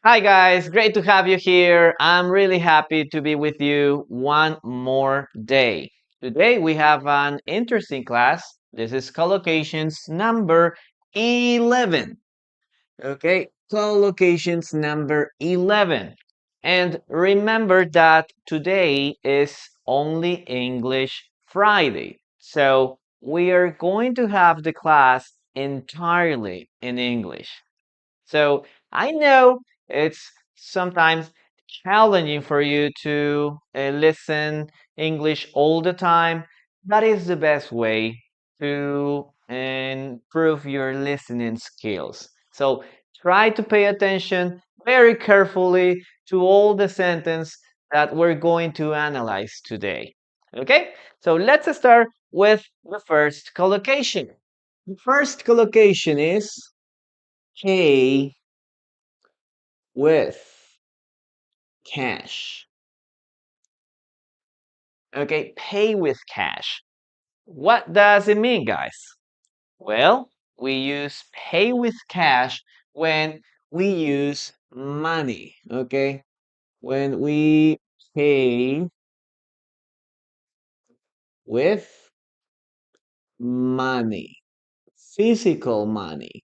Hi guys, great to have you here. I'm really happy to be with you one more day. Today we have an interesting class. This is collocations number 11. Okay, collocations number 11. And remember that today is only English Friday. So we are going to have the class entirely in English. So I know it's sometimes challenging for you to listen English all the time. That is the best way to improve your listening skills. So try to pay attention very carefully to all the sentence that we're going to analyze today. Okay, so let's start with the first collocation. The first collocation is pay with cash. Okay, pay with cash. What does it mean, guys? Well, we use pay with cash when we use money. Okay, when we pay with money, physical money.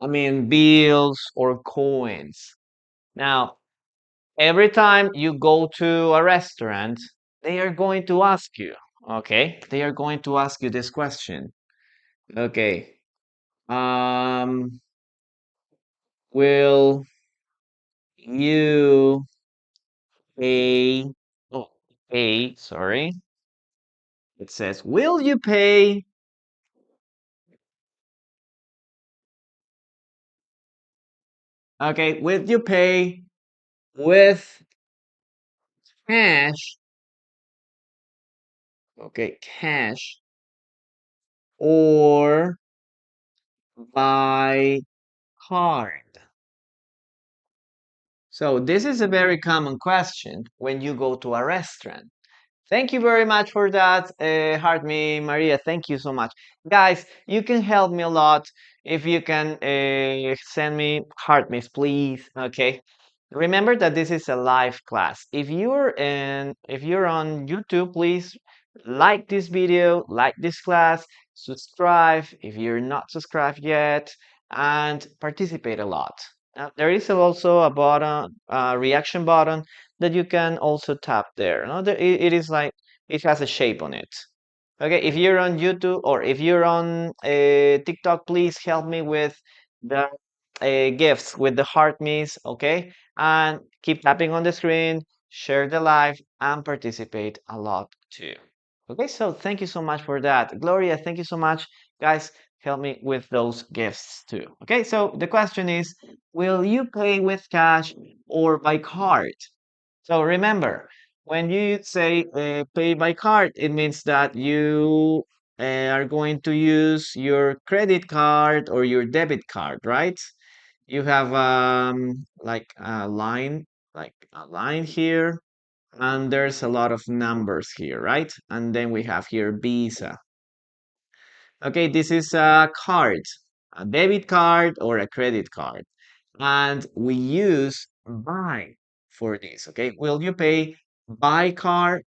I mean, bills or coins. Now, every time you go to a restaurant, they are going to ask you, okay? They are going to ask you this question. Okay. Um, will you pay, oh, pay, sorry. It says, will you pay, okay, will you pay with cash, okay, cash, or by card? So this is a very common question when you go to a restaurant. Thank you very much for that, Heart Me Maria. Thank you so much. Guys, you can help me a lot if you can send me heart me's, please. Okay. Remember that this is a live class. If you're on YouTube, please like this video, like this class, subscribe if you're not subscribed yet, and participate a lot. There is also a button, a reaction button that you can also tap there. No, it is like it has a shape on it. Okay, if you're on YouTube or if you're on TikTok, please help me with the gifts with the heart me's. Okay, and keep tapping on the screen, share the live, and participate a lot too. Okay, so thank you so much for that. Gloria, thank you so much. Guys, help me with those gifts too. Okay, so the question is, will you pay with cash or by card? So remember, when you say pay by card, it means that you are going to use your credit card or your debit card, right? You have like a line here, and there's a lot of numbers here, right? And then we have here Visa. Okay, this is a card, a debit card or a credit card. And we use buy for this, okay? Will you pay by card?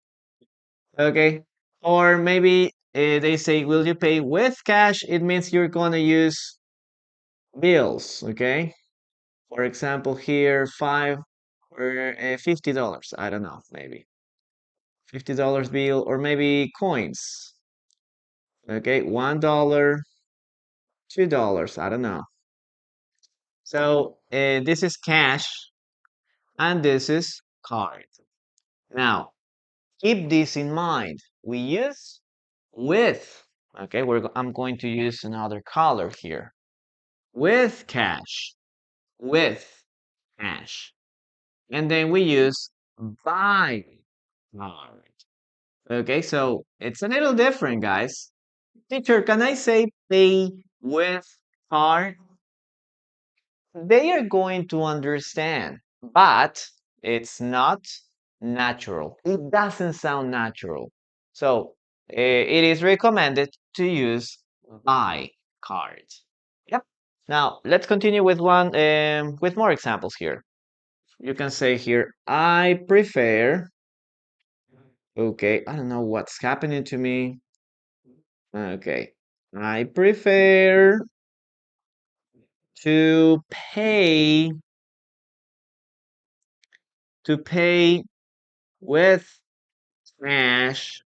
Okay. Or maybe they say, will you pay with cash? It means you're going to use bills, okay? For example, here, five or $50. I don't know, maybe $50 bill, or maybe coins. Okay, $1, $2. I don't know. So this is cash, and this is card. Now, keep this in mind. We use with. Okay, I'm going to use another color here. With cash. With cash. And then we use by card. Okay, so it's a little different, guys. Teacher, can I say pay with card? They are going to understand, but it's not natural. It doesn't sound natural. So it is recommended to use by card. Yep. Now, let's continue with with more examples here. You can say here, I prefer. Okay, I don't know what's happening to me. Okay, I prefer to pay with cash.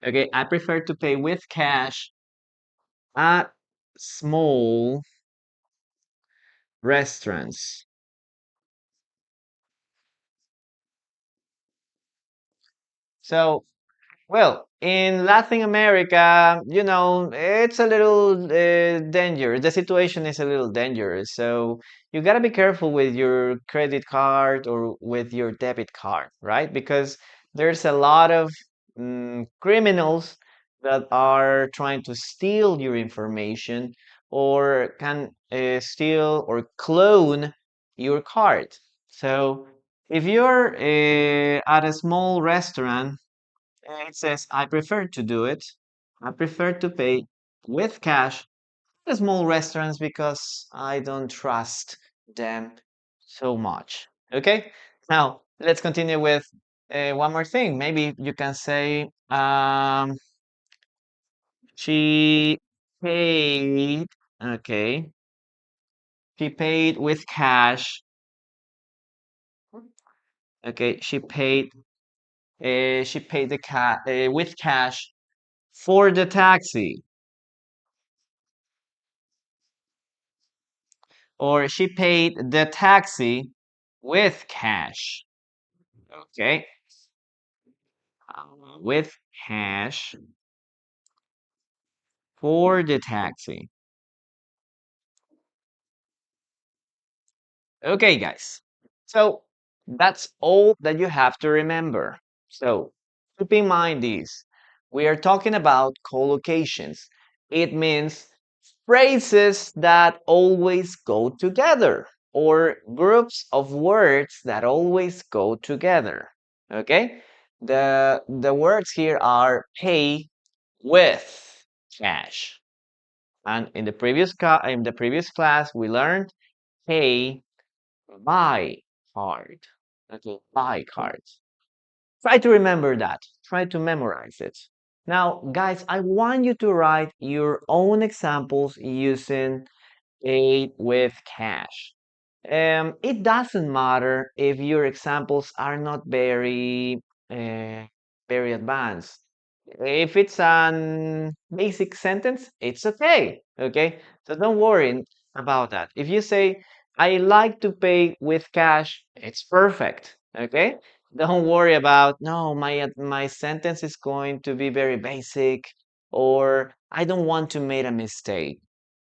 Okay, I prefer to pay with cash at small restaurants. So, well, in Latin America, it's a little dangerous. The situation is a little dangerous. So you gotta be careful with your credit card or with your debit card, right? Because there's a lot of criminals that are trying to steal your information or can steal or clone your card. So if you're at a small restaurant, it says, I prefer to do it. I prefer to pay with cash at small restaurants because I don't trust them so much. Okay? Now, let's continue with one more thing. Maybe you can say, she paid, okay, she paid with cash. Okay, she paid with cash for the taxi. Or she paid the taxi with cash. Okay, with cash for the taxi. Okay, guys. So that's all that you have to remember. So keep in mind this. We are talking about collocations. It means phrases that always go together or groups of words that always go together. Okay? The words here are pay with cash. And in the previous class we learned pay by card. Okay, by cards. Try to remember that. Try to memorize it. Now, guys, I want you to write your own examples using pay with cash. It doesn't matter if your examples are not uh, very advanced. If it's an basic sentence, it's okay. Okay, so don't worry about that. If you say, I like to pay with cash, it's perfect. Okay, don't worry about, no, my sentence is going to be very basic, or I don't want to make a mistake.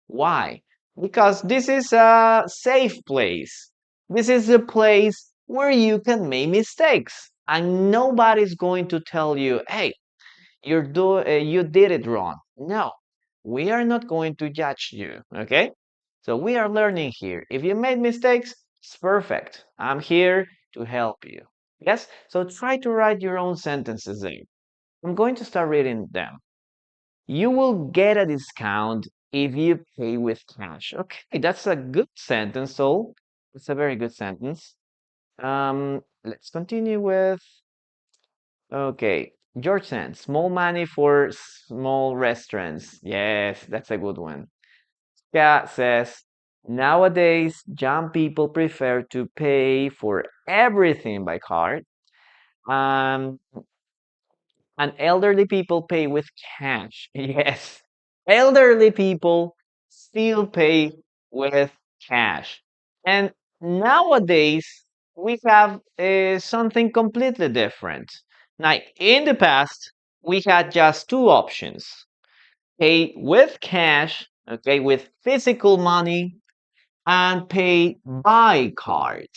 Why? Because this is a safe place. This is a place where you can make mistakes, and nobody's going to tell you, hey, you did it wrong. No, we are not going to judge you, okay? So we are learning here. If you made mistakes, it's perfect. I'm here to help you. Yes? So try to write your own sentences there. I'm going to start reading them. You will get a discount if you pay with cash. Okay, that's a good sentence, so it's a very good sentence. Let's continue with, okay, George said, small money for small restaurants. Yes, that's a good one. Scott says, nowadays, young people prefer to pay for everything by card. Um, and elderly people pay with cash. Yes, elderly people still pay with cash. And nowadays, we have something completely different. Now, in the past, we had just two options: pay with cash, okay, with physical money, and pay by card.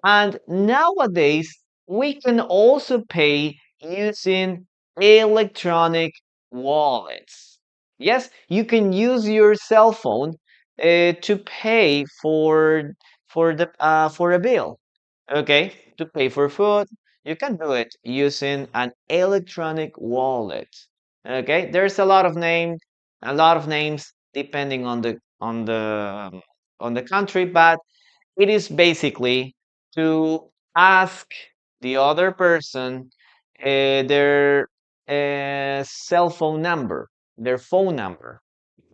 And nowadays, we can also pay using electronic wallets. Yes, you can use your cell phone to pay for a bill. Okay, to pay for food, you can do it using an electronic wallet. Okay, there's a lot of names. A lot of names depending on the country, but it is basically to ask the other person their cell phone number, their phone number.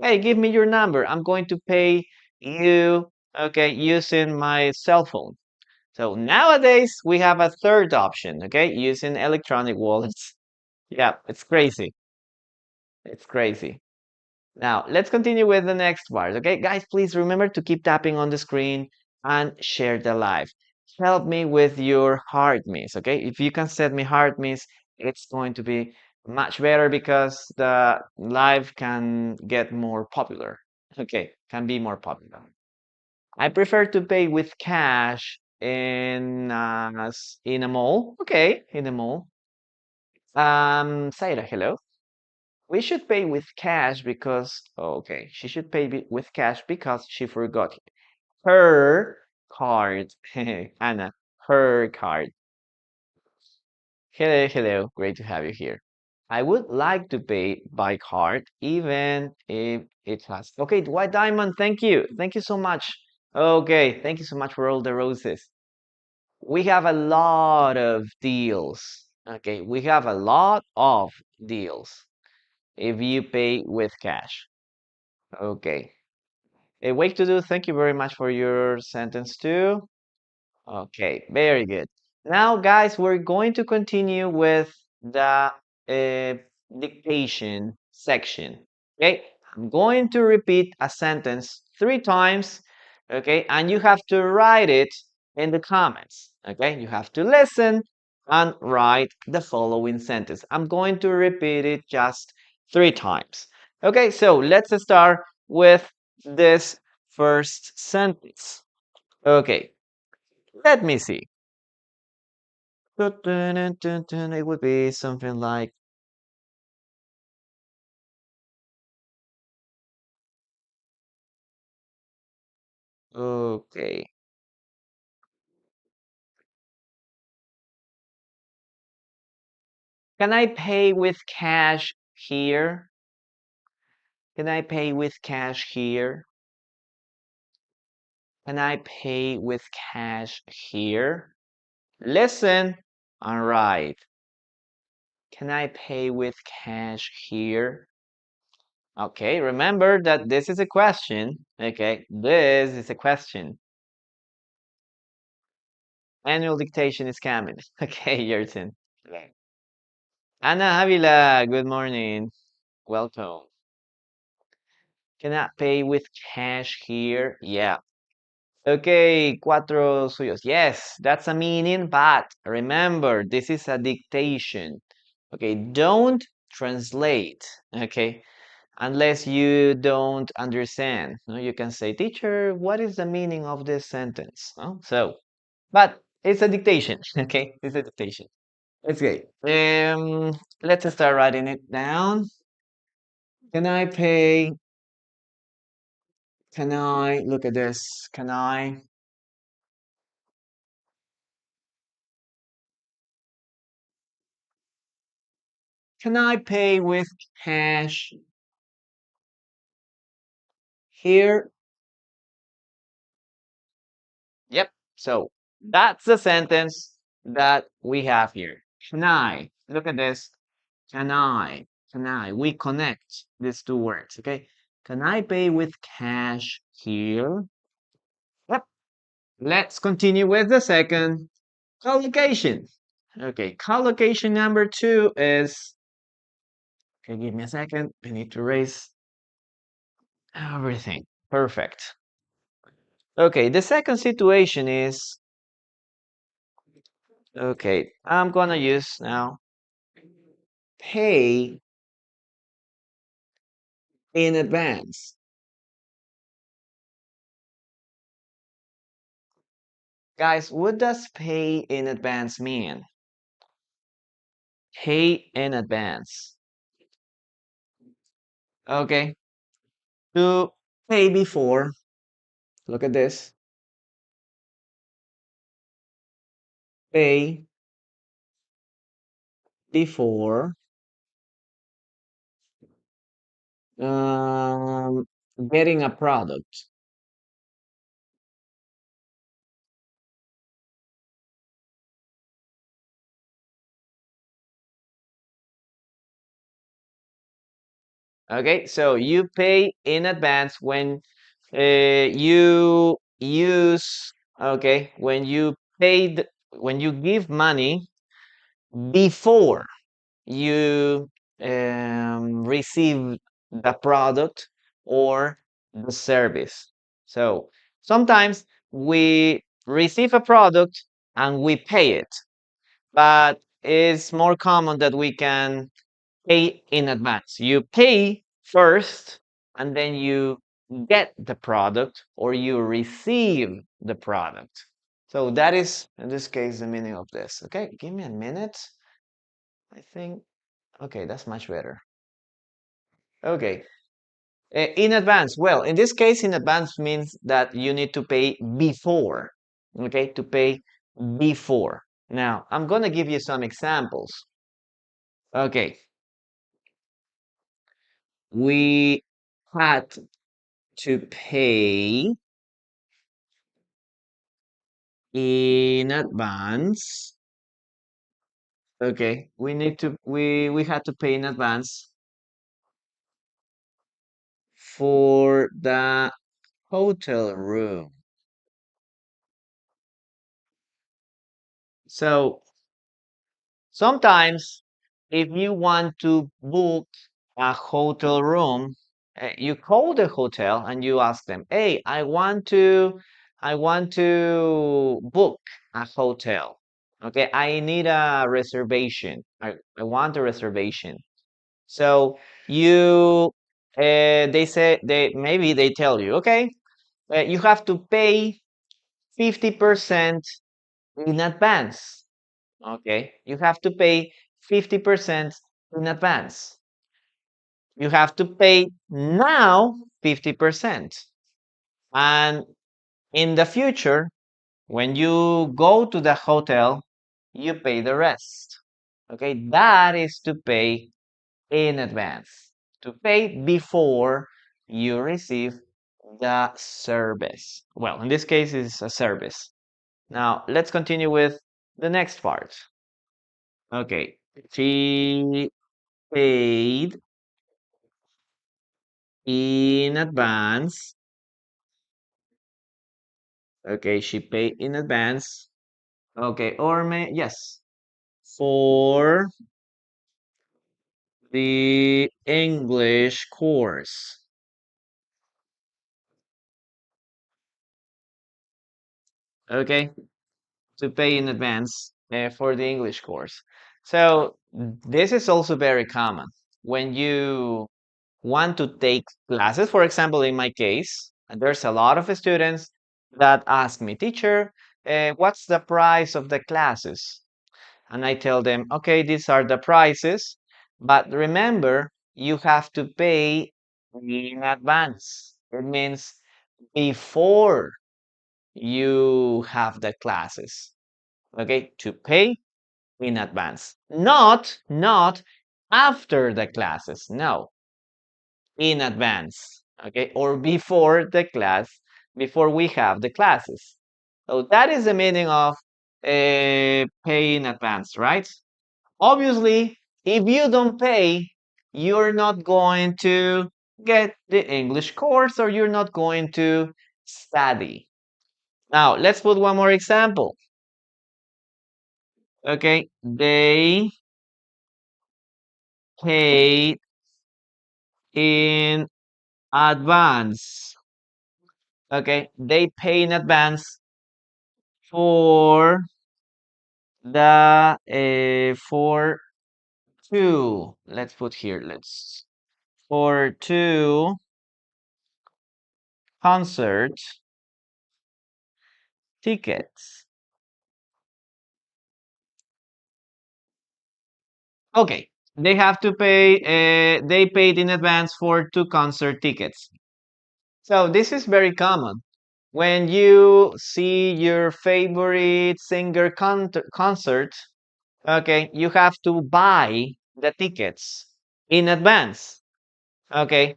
Hey, give me your number. I'm going to pay you, okay, using my cell phone. So nowadays we have a third option, okay, using electronic wallets. Yeah, it's crazy. It's crazy. Now, let's continue with the next part, okay? Guys, please remember to keep tapping on the screen and share the live. Help me with your heart miss, okay? If you can set me heart miss, it's going to be much better because the live can get more popular. Okay, can be more popular. I prefer to pay with cash in a mall. Okay, in a mall. Saira, hello. We should pay with cash because, okay, she should pay with cash because she forgot her card. Anna, her card. Hello, hello. Great to have you here. I would like to pay by card, even if it has. Okay, White Diamond, thank you. Thank you so much. Okay, thank you so much for all the roses. We have a lot of deals. Okay, we have a lot of deals if you pay with cash. Okay. Wake to do, thank you very much for your sentence too. Okay, very good. Now, guys, we're going to continue with the dictation section. Okay, I'm going to repeat a sentence 3 times. Okay, and you have to write it in the comments. Okay, you have to listen and write the following sentence. I'm going to repeat it just 3 times. Okay, so let's start with this first sentence. Okay, let me see. It would be something like, okay, can I pay with cash here? Can I pay with cash here? Can I pay with cash here? Listen and write. Can I pay with cash here? Okay, remember that this is a question. Okay, this is a question. Annual dictation is coming. Okay, your turn. Ana Avila, good morning. Welcome. Cannot pay with cash here. Yeah. Okay, cuatro suyos. Yes, that's a meaning, but remember, this is a dictation. Okay, don't translate. Okay, unless you don't understand. No, you can say, teacher, what is the meaning of this sentence? No? So, but it's a dictation. Okay, it's a dictation. Okay. Let's start writing it down. Can I pay? Can I look at this? Can I pay with cash here? Yep. So that's the sentence that we have here. Can I? Look at this. Can I? Can I? We connect these two words, okay? Can I pay with cash here? Yep. Let's continue with the second collocation. Okay, collocation number 2 is, okay, give me a second. I need to erase everything. Perfect. Okay, the second situation is, okay, I'm gonna use now pay in advance. Guys, what does pay in advance mean? Pay in advance. Okay, to pay before, look at this. Pay before Um, Getting a product. Okay, so you pay in advance when you use, okay, when you give money before you receive the product or the service. So sometimes we receive a product and we pay it, but it's more common that we can pay in advance. You pay first and then you get the product or you receive the product. So that is, in this case, the meaning of this. Okay, give me a minute. I think, okay, that's much better. Okay, in advance. Well, in this case, in advance means that you need to pay before. Okay, to pay before. Now, I'm going to give you some examples. Okay, we had to pay in advance. Okay, we had to pay in advance for the hotel room. So sometimes if you want to book a hotel room, you call the hotel and you ask them, "Hey, I want to book a hotel. Okay, I need a reservation. I want a reservation." So you, they say they maybe they tell you, okay, you have to pay 50% in advance. Okay, you have to pay 50% in advance. You have to pay now 50%. And in the future, when you go to the hotel, you pay the rest. Okay, that is to pay in advance, to pay before you receive the service. Well, in this case, it's a service. Now, let's continue with the next part. Okay, she paid in advance. Okay, she paid in advance. Okay, or may, yes, for the English course. Okay, to pay in advance for the English course. So this is also very common when you want to take classes. For example, in my case, there's a lot of students that ask me, teacher, what's the price of the classes? And I tell them, okay, these are the prices, but remember, you have to pay in advance. It means before you have the classes. Okay, to pay in advance. Not after the classes. No, in advance. Okay, or before the class, before we have the classes. So that is the meaning of pay in advance, right? Obviously, if you don't pay, you're not going to get the English course or you're not going to study. Now, let's put one more example. Okay, they paid in advance. Okay, they pay in advance for the for two. Let's put here. Let's for two concert tickets. Okay, they have to pay. They paid in advance for two concert tickets. So this is very common. When you see your favorite singer concert, okay, you have to buy the tickets in advance. Okay,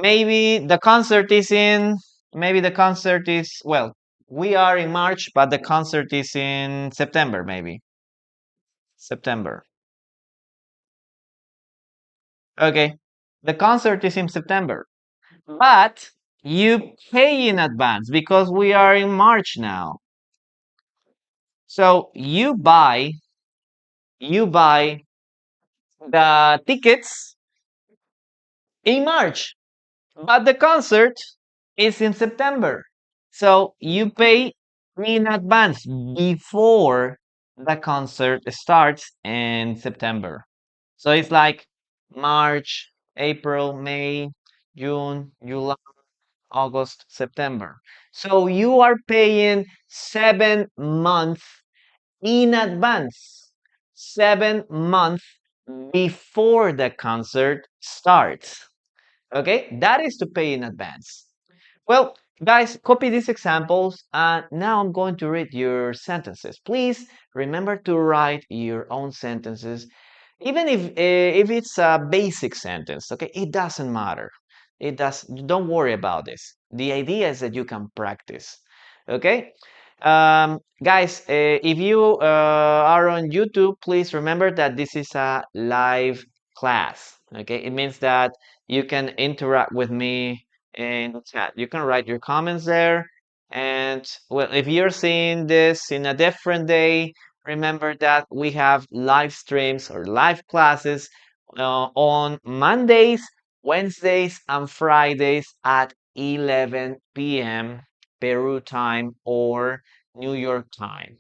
Maybe the concert is in, maybe the concert is, well, we are in March, but the concert is in September, maybe. September. Okay. The concert is in September. But you pay in advance because we are in March now. So you buy the tickets in March, but the concert is in September. So you pay in advance before the concert starts in September. So it's like March, April, May, June, July, August, September. So you are paying 7 months in advance, 7 months before the concert starts. Okay, that is to pay in advance. Well, guys, copy these examples, and now I'm going to read your sentences. Please remember to write your own sentences, even if it's a basic sentence. Okay, it doesn't matter. It does. Don't worry about this. The idea is that you can practice. Okay, guys, if you are on YouTube, please remember that this is a live class. Okay, it means that you can interact with me in the chat. You can write your comments there. And well, if you're seeing this in a different day, remember that we have live streams or live classes on Mondays, Wednesdays, and Fridays at 11 p.m. Peru time or New York time.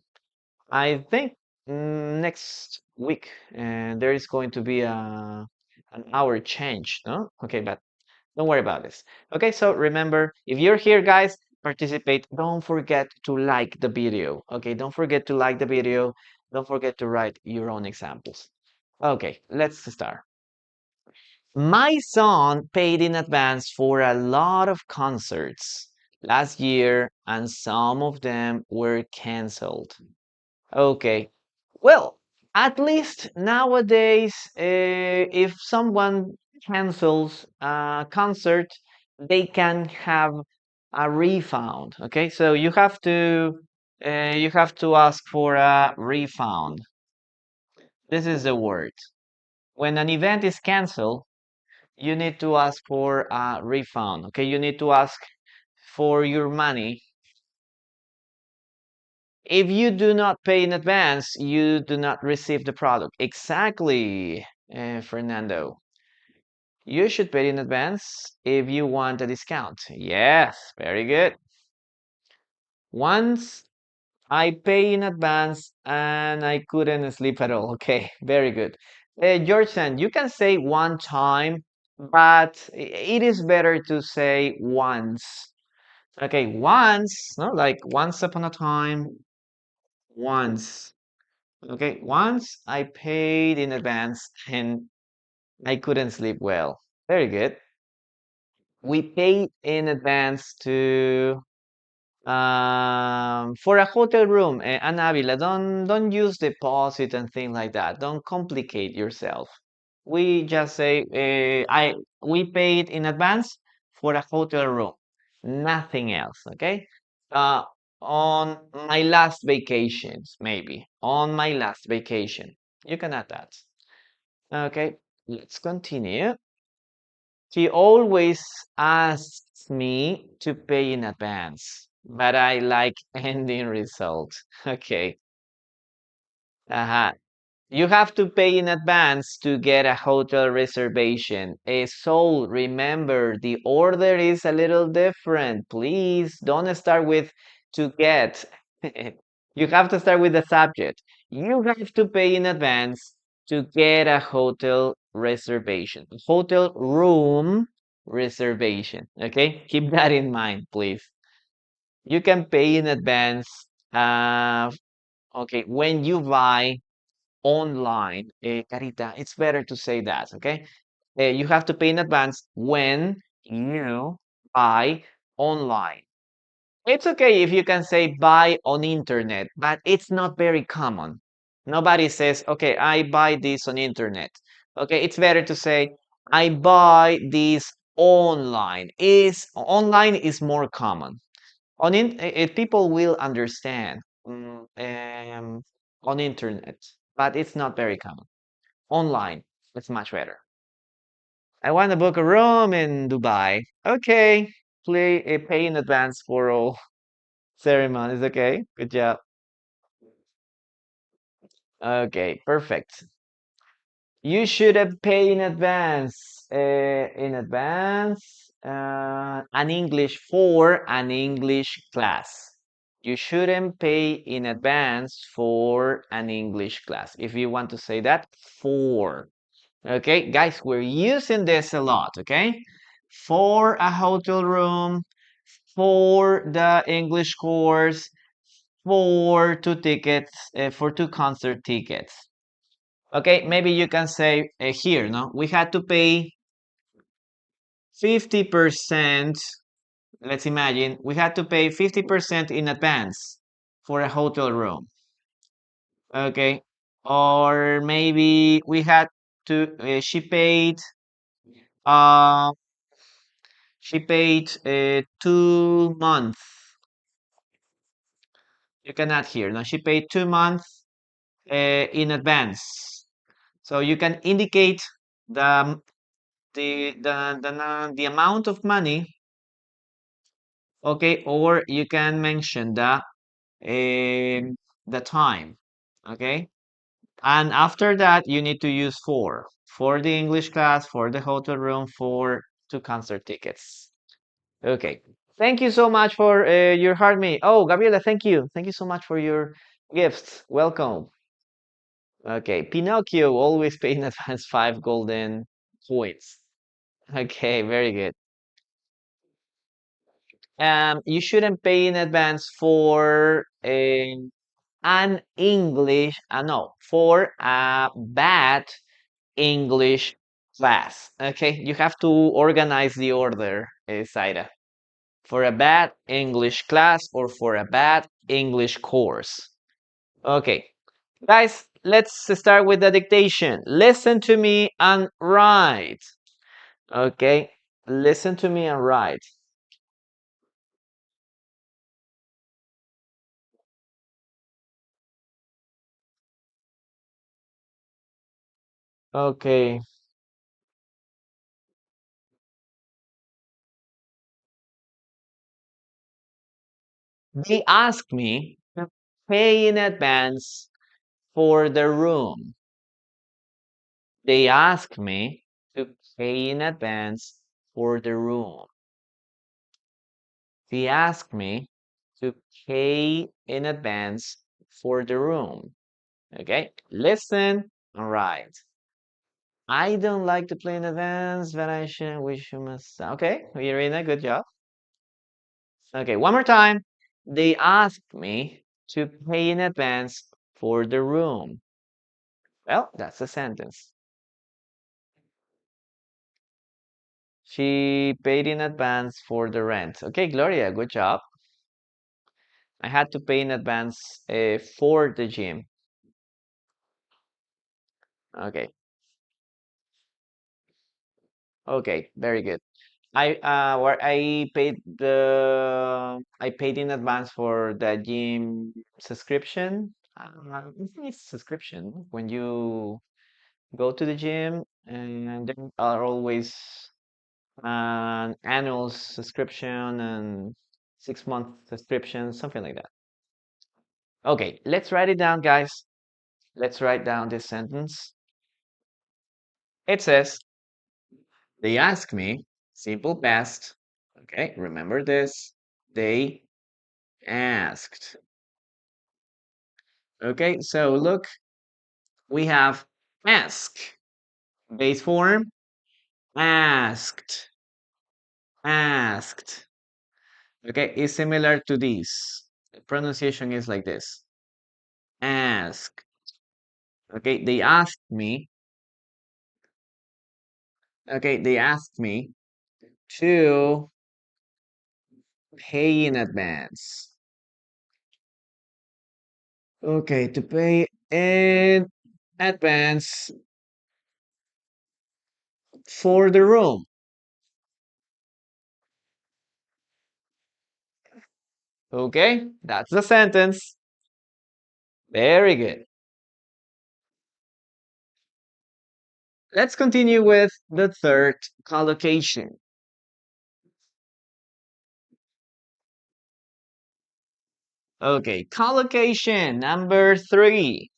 I think next week there is going to be an hour change, no? Okay, but don't worry about this. Okay, so remember, if you're here, guys, participate. Don't forget to like the video. Okay, don't forget to like the video. Don't forget to write your own examples. Okay, let's start. My son paid in advance for a lot of concerts last year, and some of them were canceled. Okay. Well, at least nowadays, if someone cancels a concert, they can have a refund. Okay, so you have to ask for a refund. This is the word. When an event is canceled, you need to ask for a refund. Okay, you need to ask for your money. If you do not pay in advance, you do not receive the product. Exactly, Fernando. You should pay in advance if you want a discount. Yes, very good. Once I pay in advance and I couldn't sleep at all. Okay, very good. Georgeson, you can say one time, but it is better to say once. Okay, once, no, like once upon a time, once. Okay, once I paid in advance and I couldn't sleep well. Very good. We paid in advance to for a hotel room. And Avila, don't use deposit and things like that. Don't complicate yourself. We just say we paid in advance for a hotel room. Nothing else, okay? Uh, on my last vacations, maybe. On my last vacation. You can add that. Okay, let's continue. He always asks me to pay in advance, but I like ending result. Okay. Uh-huh. You have to pay in advance to get a hotel reservation. So remember, the order is a little different. Please don't start with to get. You have to start with the subject. You have to pay in advance to get a hotel reservation, hotel room reservation. Okay, keep that in mind, please. You can pay in advance. Okay, when you buy online, Carita, it's better to say that, okay? You have to pay in advance when you buy online. It's okay if you can say buy on internet, but it's not very common. Nobody says, okay, I buy this on internet. Okay, it's better to say I buy this online is more common. People will understand on internet, but it's not very common. Online, it's much better. I want to book a room in Dubai. Okay, pay in advance for all ceremonies. Okay, good job. Okay, perfect. You should have paid in advance. An English for an English class. You shouldn't pay in advance for an English class. If you want to say that, for. Okay, guys, we're using this a lot. Okay, for a hotel room, for the English course, for two tickets, for two concert tickets. Okay, maybe you can say here, no? We had to pay 50%. Let's imagine we had to pay 50% in advance for a hotel room. Okay, or maybe we had to, uh, she paid 2 months. You can add here. Now she paid 2 months in advance. So you can indicate the the amount of money, okay, or you can mention the time, okay, and after that you need to use for the English class, for the hotel room, for two concert tickets. Okay, thank you so much for your heart me. Oh, Gabriela, thank you so much for your gifts. Welcome. Okay, Pinocchio always pay in advance 5 golden coins. Okay, very good. You shouldn't pay in advance for an English, no, for a bad English class. Okay, you have to organize the order, Saida. For a bad English class or for a bad English course. Okay, guys, let's start with the dictation. Listen to me and write. Okay, listen to me and write. Okay. They asked me to pay in advance for the room. They asked me to pay in advance for the room. They asked me to pay in advance for the room. Okay, listen. All right. I don't like to play in advance, but I should wish you must. Okay, Irina, good job. Okay, one more time. They asked me to pay in advance for the room. Well, that's a sentence. She paid in advance for the rent. Okay, Gloria, good job. I had to pay in advance for the gym. Okay, okay, very good. I paid in advance for the gym subscription. It's subscription when you go to the gym, and there are always an annual subscription and 6 month subscription, something like that. Okay, let's write it down, guys. Let's write down this sentence. It says, they ask me, simple past. Okay, remember this. They asked. Okay, so look, we have ask, base form, asked, asked. Okay, it's similar to this. The pronunciation is like this. Ask. Okay, they asked me. Okay, they asked me to pay in advance. Okay, to pay in advance for the room. Okay, that's the sentence. Very good. Let's continue with the third collocation. Okay, collocation number 3.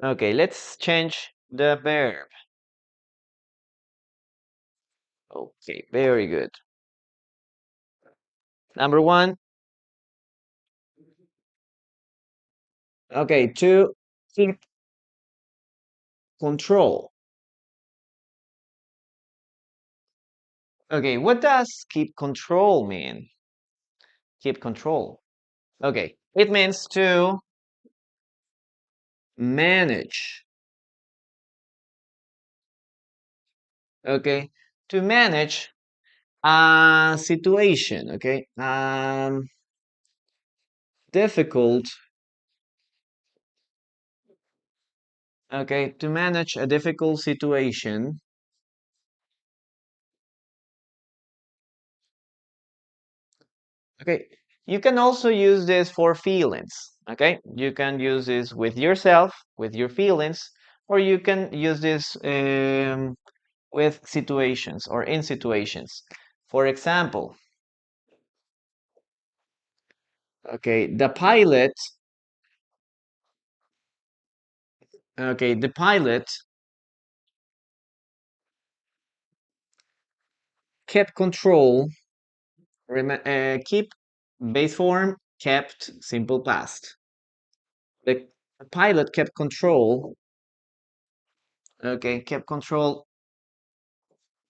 Okay, let's change the verb. Okay, very good. Number 1. Okay, to keep control. Okay, what does keep control mean? Keep control. Okay, it means to manage. Okay, to manage a situation. Okay, difficult. Okay, to manage a difficult situation. Okay, you can also use this for feelings. Okay, you can use this with yourself, with your feelings, or you can use this with situations or in situations. For example, okay, the pilot kept control, keep base form, kept simple past. The pilot kept control, okay, kept control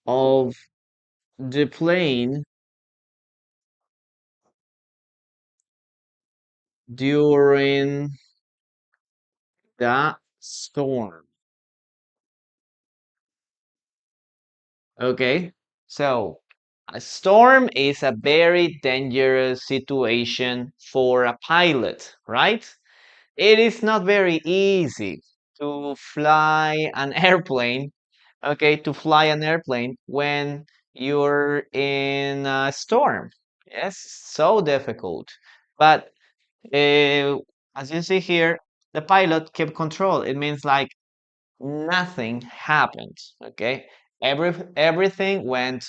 of the plane during the storm. Okay, so a storm is a very dangerous situation for a pilot, right? It is not very easy to fly an airplane, okay, to fly an airplane when you're in a storm. Yes, so difficult. But uh, as you see here, the pilot kept control. It means like nothing happened. Okay, everything went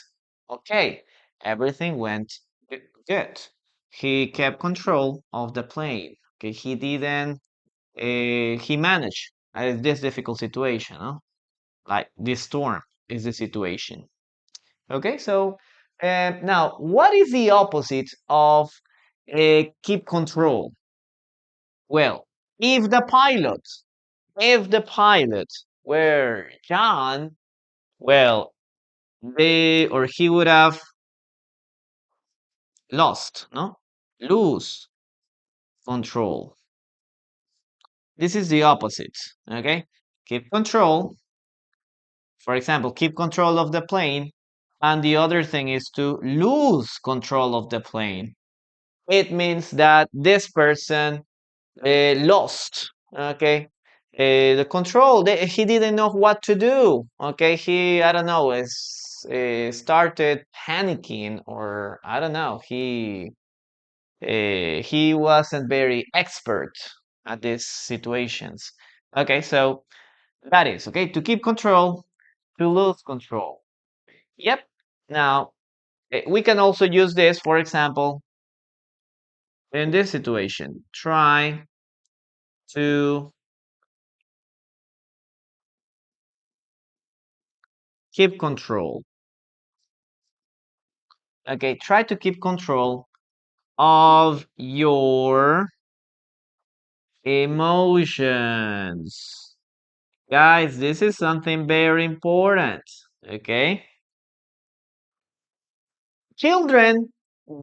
okay. Everything went good. He kept control of the plane. Okay, he didn't. He managed this difficult situation. Huh? Like this storm is the situation. Okay, so now what is the opposite of keep control? Well, if the pilot, if the pilot were John, well, they or he would have lost, no? Lose control. This is the opposite, okay? Keep control, for example, keep control of the plane, and the other thing is to lose control of the plane. It means that this person lost, okay? The control, he didn't know what to do, okay? He, I don't know, started panicking, or I don't know, he wasn't very expert at these situations. Okay, so that is, okay, to keep control, to lose control. Yep. Now, we can also use this, for example, in this situation. Try to keep control. Okay, try to keep control of your emotions. Guys, this is something very important. Okay? Children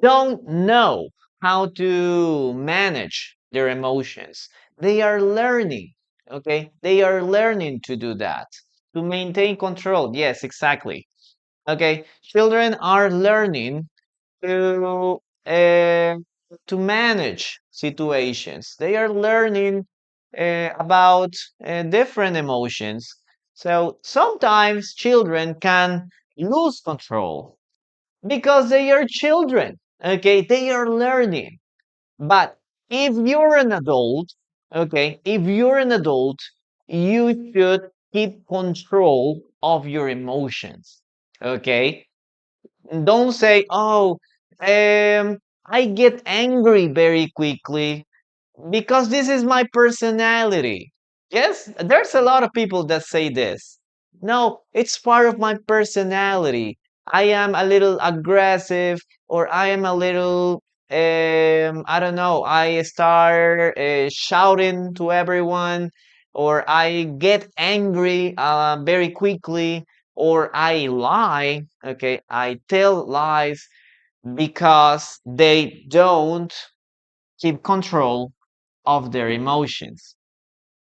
don't know how to manage their emotions. They are learning. Okay? They are learning to do that, to maintain control. Yes, exactly. Okay? Children are learning to uh, to manage situations. They are learning about different emotions. So sometimes children can lose control because they are children. Okay, they are learning. But if you're an adult, okay, if you're an adult, you should keep control of your emotions. Okay, don't say, "Oh, I get angry very quickly because this is my personality." Yes, there's a lot of people that say this. No, it's part of my personality. I am a little aggressive, or I am a little, I don't know, I start shouting to everyone, or I get angry very quickly, or I lie. Okay, I tell lies because they don't keep control of their emotions.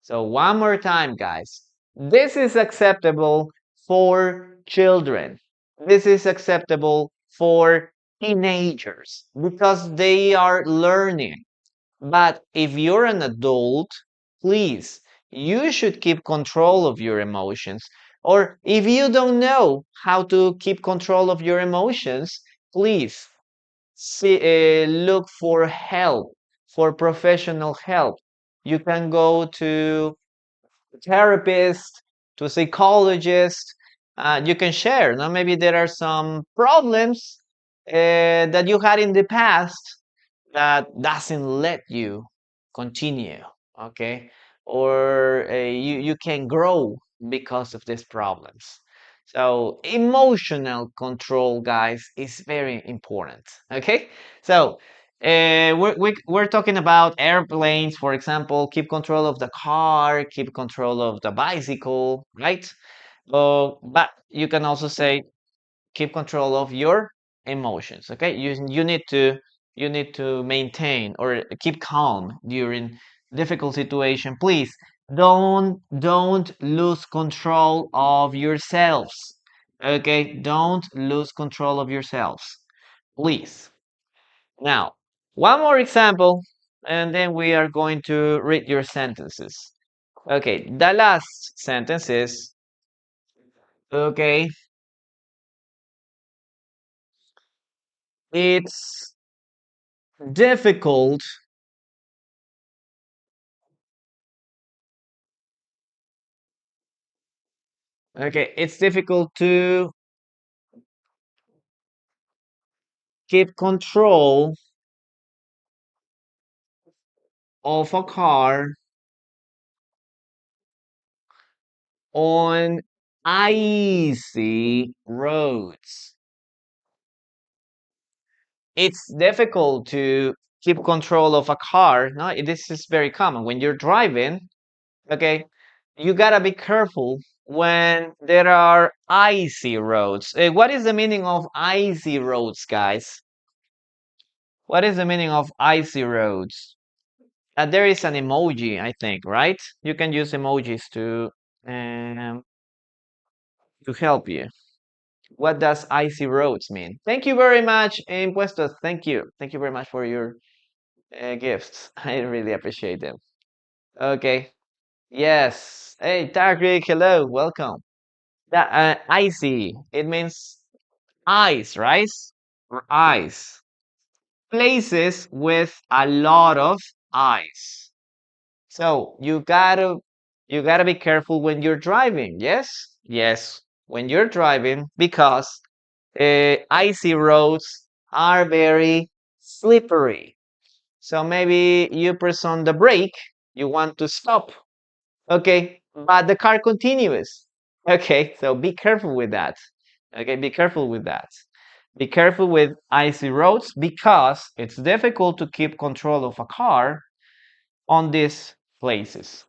So, one more time, guys. This is acceptable for children. This is acceptable for teenagers because they are learning. But if you're an adult, please, you should keep control of your emotions. Or if you don't know how to keep control of your emotions, please look for help, for professional help. You can go to a therapist, to a psychologist. You can share. Now, maybe there are some problems that you had in the past that doesn't let you continue, okay? Or you can grow because of these problems. So emotional control, guys, is very important, okay? So we're talking about airplanes, for example. Keep control of the car, keep control of the bicycle, right? But you can also say keep control of your emotions. Okay, you need to maintain or keep calm during difficult situation. Please don't lose control of yourselves. Okay, don't lose control of yourselves, please. Now, one more example, and then we are going to read your sentences. Okay, the last sentence is, okay, it's difficult. Okay, it's difficult to keep control of a car on icy roads. It's difficult to keep control of a car. No, this is very common when you're driving. Okay, you gotta be careful when there are icy roads. What is the meaning of icy roads, guys? What is the meaning of icy roads? There is an emoji, I think, right? You can use emojis um, to help you. What does icy roads mean? Thank you very much, Impuestos. Thank you. Thank you very much for your gifts. I really appreciate them. Okay. Yes. Hey, Tagrick, hello. Welcome. That icy. It means ice, right? Or ice. Places with a lot of ice. So you gotta be careful when you're driving. Yes, yes, when you're driving because icy roads are very slippery. So maybe you press on the brake, you want to stop, okay, but the car continues. Okay, so be careful with that. Okay, be careful with that. Be careful with icy roads because it's difficult to keep control of a car on these places.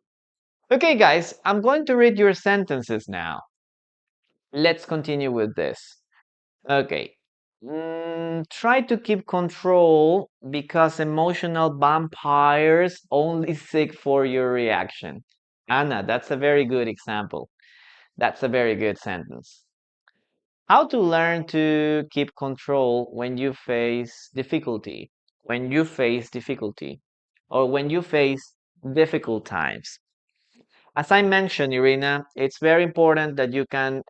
Okay, guys, I'm going to read your sentences now. Let's continue with this. Okay. Try to keep control because emotional vampires only seek for your reaction. Anna, that's a very good example. That's a very good sentence. How to learn to keep control when you face difficulty, when you face difficulty, or when you face difficult times. As I mentioned, Irina, it's very important that you can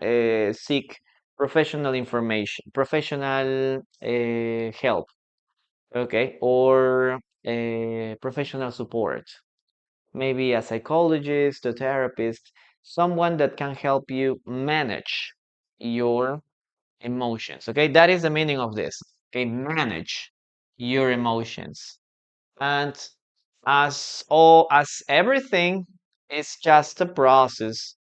seek professional information, professional help. Okay, or professional support, maybe a psychologist, a therapist, someone that can help you manage your emotions. Okay, that is the meaning of this. Okay, manage your emotions. And as everything is just a process,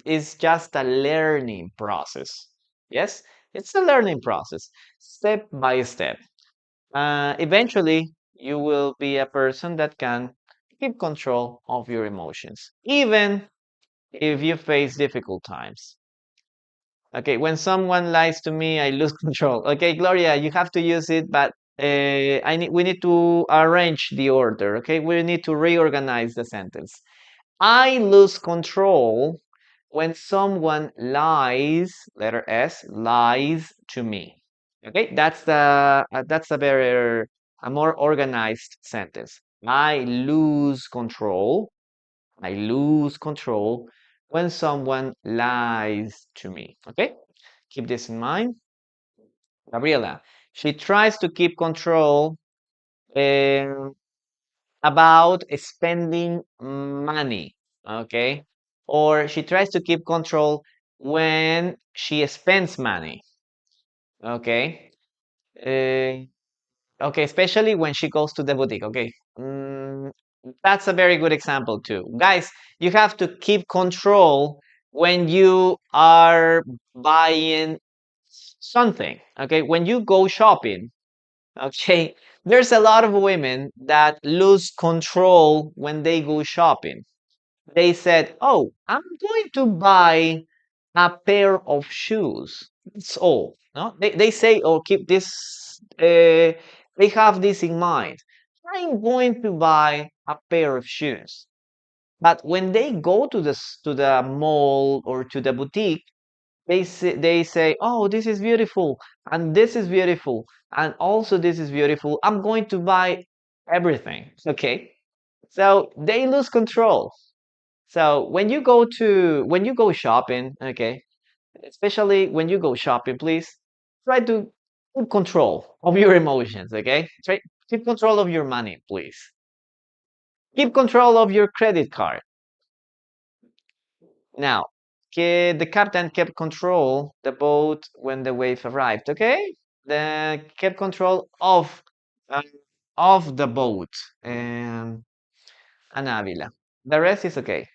it's just a learning process. Yes, it's a learning process, step by step. Eventually, you will be a person that can keep control of your emotions, even if you face difficult times. Okay, when someone lies to me, I lose control. Okay, Gloria, you have to use it, but we need to arrange the order. Okay, we need to reorganize the sentence. I lose control when someone lies, letter S, lies to me. Okay, that's a more organized sentence. I lose control. I lose control when someone lies to me. Okay, keep this in mind. Gabriela, she tries to keep control um, about spending money. Okay, or she tries to keep control when she spends money. Okay. Uh, Okay, especially when she goes to the boutique. Okay, that's a very good example too. Guys, you have to keep control when you are buying something. Okay, when you go shopping. Okay, there's a lot of women that lose control when they go shopping. They said, "Oh, I'm going to buy a pair of shoes." That's all. No, they say, "Oh, keep this." They have this in mind. I'm going to buy a pair of shoes. But when they go to the mall or to the boutique, they say, "Oh, this is beautiful, and this is beautiful, and also this is beautiful. I'm going to buy everything." Okay, so they lose control. So when you go shopping, okay, especially when you go shopping, please try to keep control of your emotions, okay? Try keep control of your money, please. Keep control of your credit card. Now, the captain kept control the boat when the wave arrived, okay? The kept control uh, of the boat. And Avila. The rest is okay.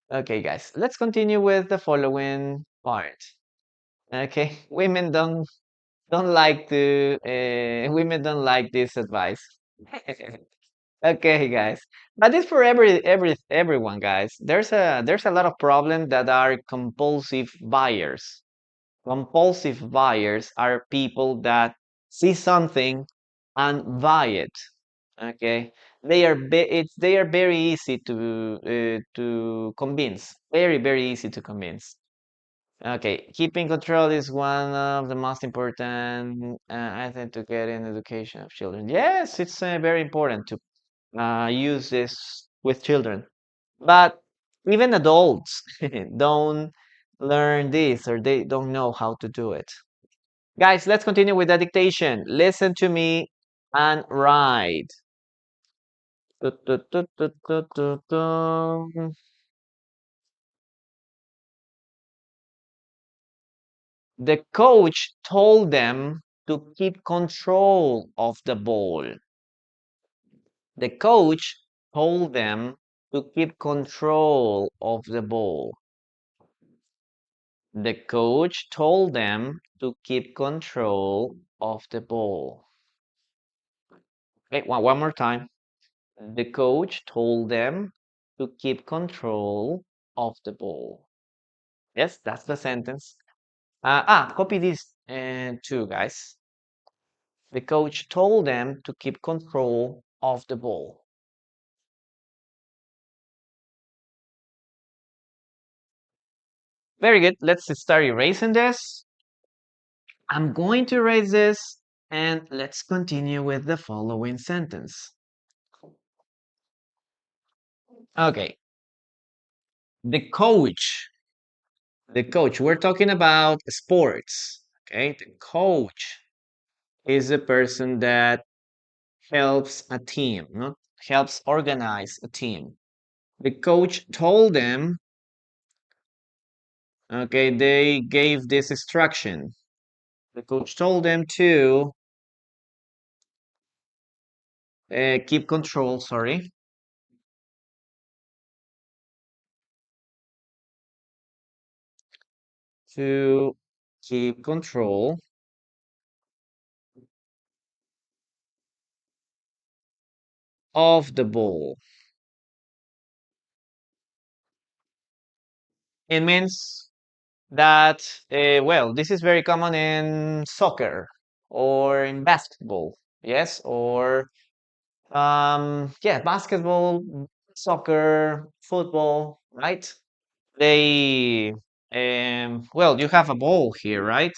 Okay, guys, let's continue with the following part. Okay, women don't like this advice. Okay, guys, but it's for everyone, guys. There's a lot of problems that are compulsive buyers. Compulsive buyers are people that see something and buy it. Okay, they are very easy to convince. Very easy to convince. Okay, keeping control is one of the most important, I think, to get in education of children. Yes, it's very important to use this with children, but even adults don't learn this or they don't know how to do it. Guys, let's continue with the dictation. Listen to me and write. Tu, tu, tu, tu, tu, tu, tu. The coach told them to keep control of the ball. The coach told them to keep control of the ball. The coach told them to keep control of the ball. Okay, one more time. The coach told them to keep control of the ball. Yes, that's the sentence. Copy this too, guys. The coach told them to keep control of the ball. Very good. Let's start erasing this. I'm going to erase this and let's continue with the following sentence. Okay. The coach. The coach. We're talking about sports. Okay. The coach is the person that helps a team, not helps organize a team. The coach told them, okay, they gave this instruction. The coach told them to keep control, sorry, to keep control of the ball. It means that, well, this is very common in soccer or in basketball, yes, or yeah, basketball, soccer, football, right? They, well, you have a ball here, right?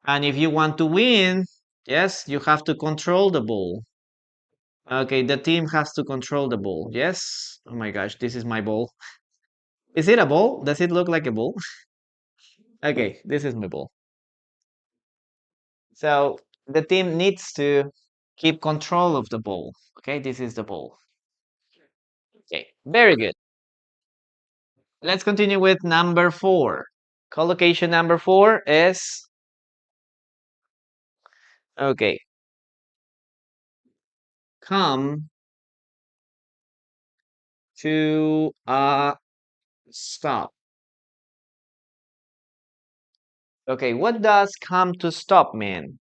And if you want to win, yes, you have to control the ball. Okay, the team has to control the ball. Yes. Oh my gosh, this is my ball. Is it a ball? Does it look like a ball? Okay, this is my ball. So the team needs to keep control of the ball. Okay, this is the ball. Okay, very good. Let's continue with number 4. Collocation number 4 is, okay, come to a stop. Okay, what does come to stop mean?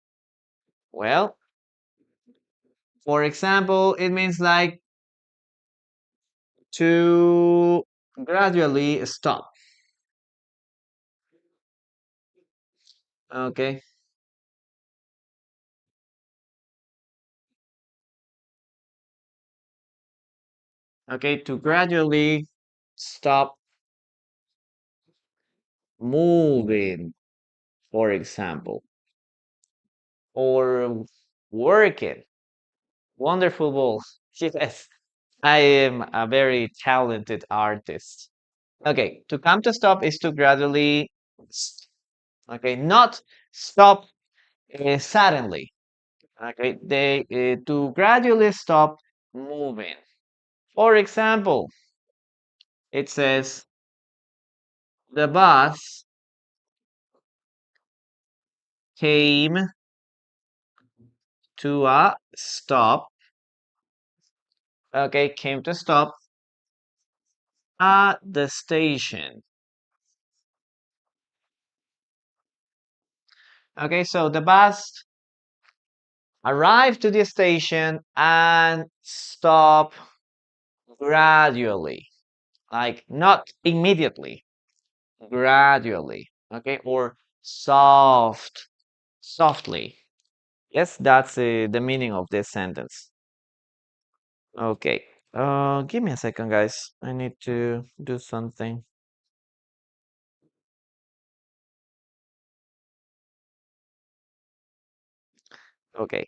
Well, for example, it means like to gradually stop. Okay, okay, to gradually stop moving, for example, or working. Wonderful ball. Yes, I am a very talented artist. Okay, to come to stop is to gradually, okay, not stop suddenly. Okay, they to gradually stop moving. For example, it says the bus came to a stop. Okay, came to stop at the station. Okay, so the bus arrived to the station and stop gradually, like not immediately, gradually, okay, or softly. Yes, that's the meaning of this sentence. Okay, give me a second, guys. I need to do something. Okay,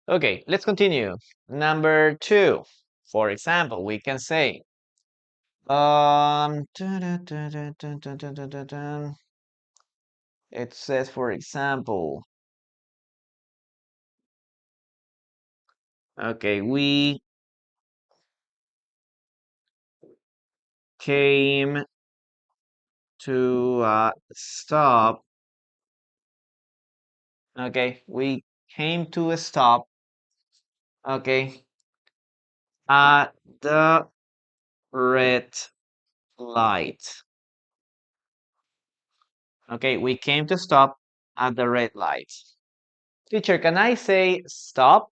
okay, let's continue. Number 2, for example, we can say, it says, for example, okay, we came to a stop. Okay, we came to a stop. Okay, at the red light. Okay, we came to stop at the red light. Teacher, can I say stop?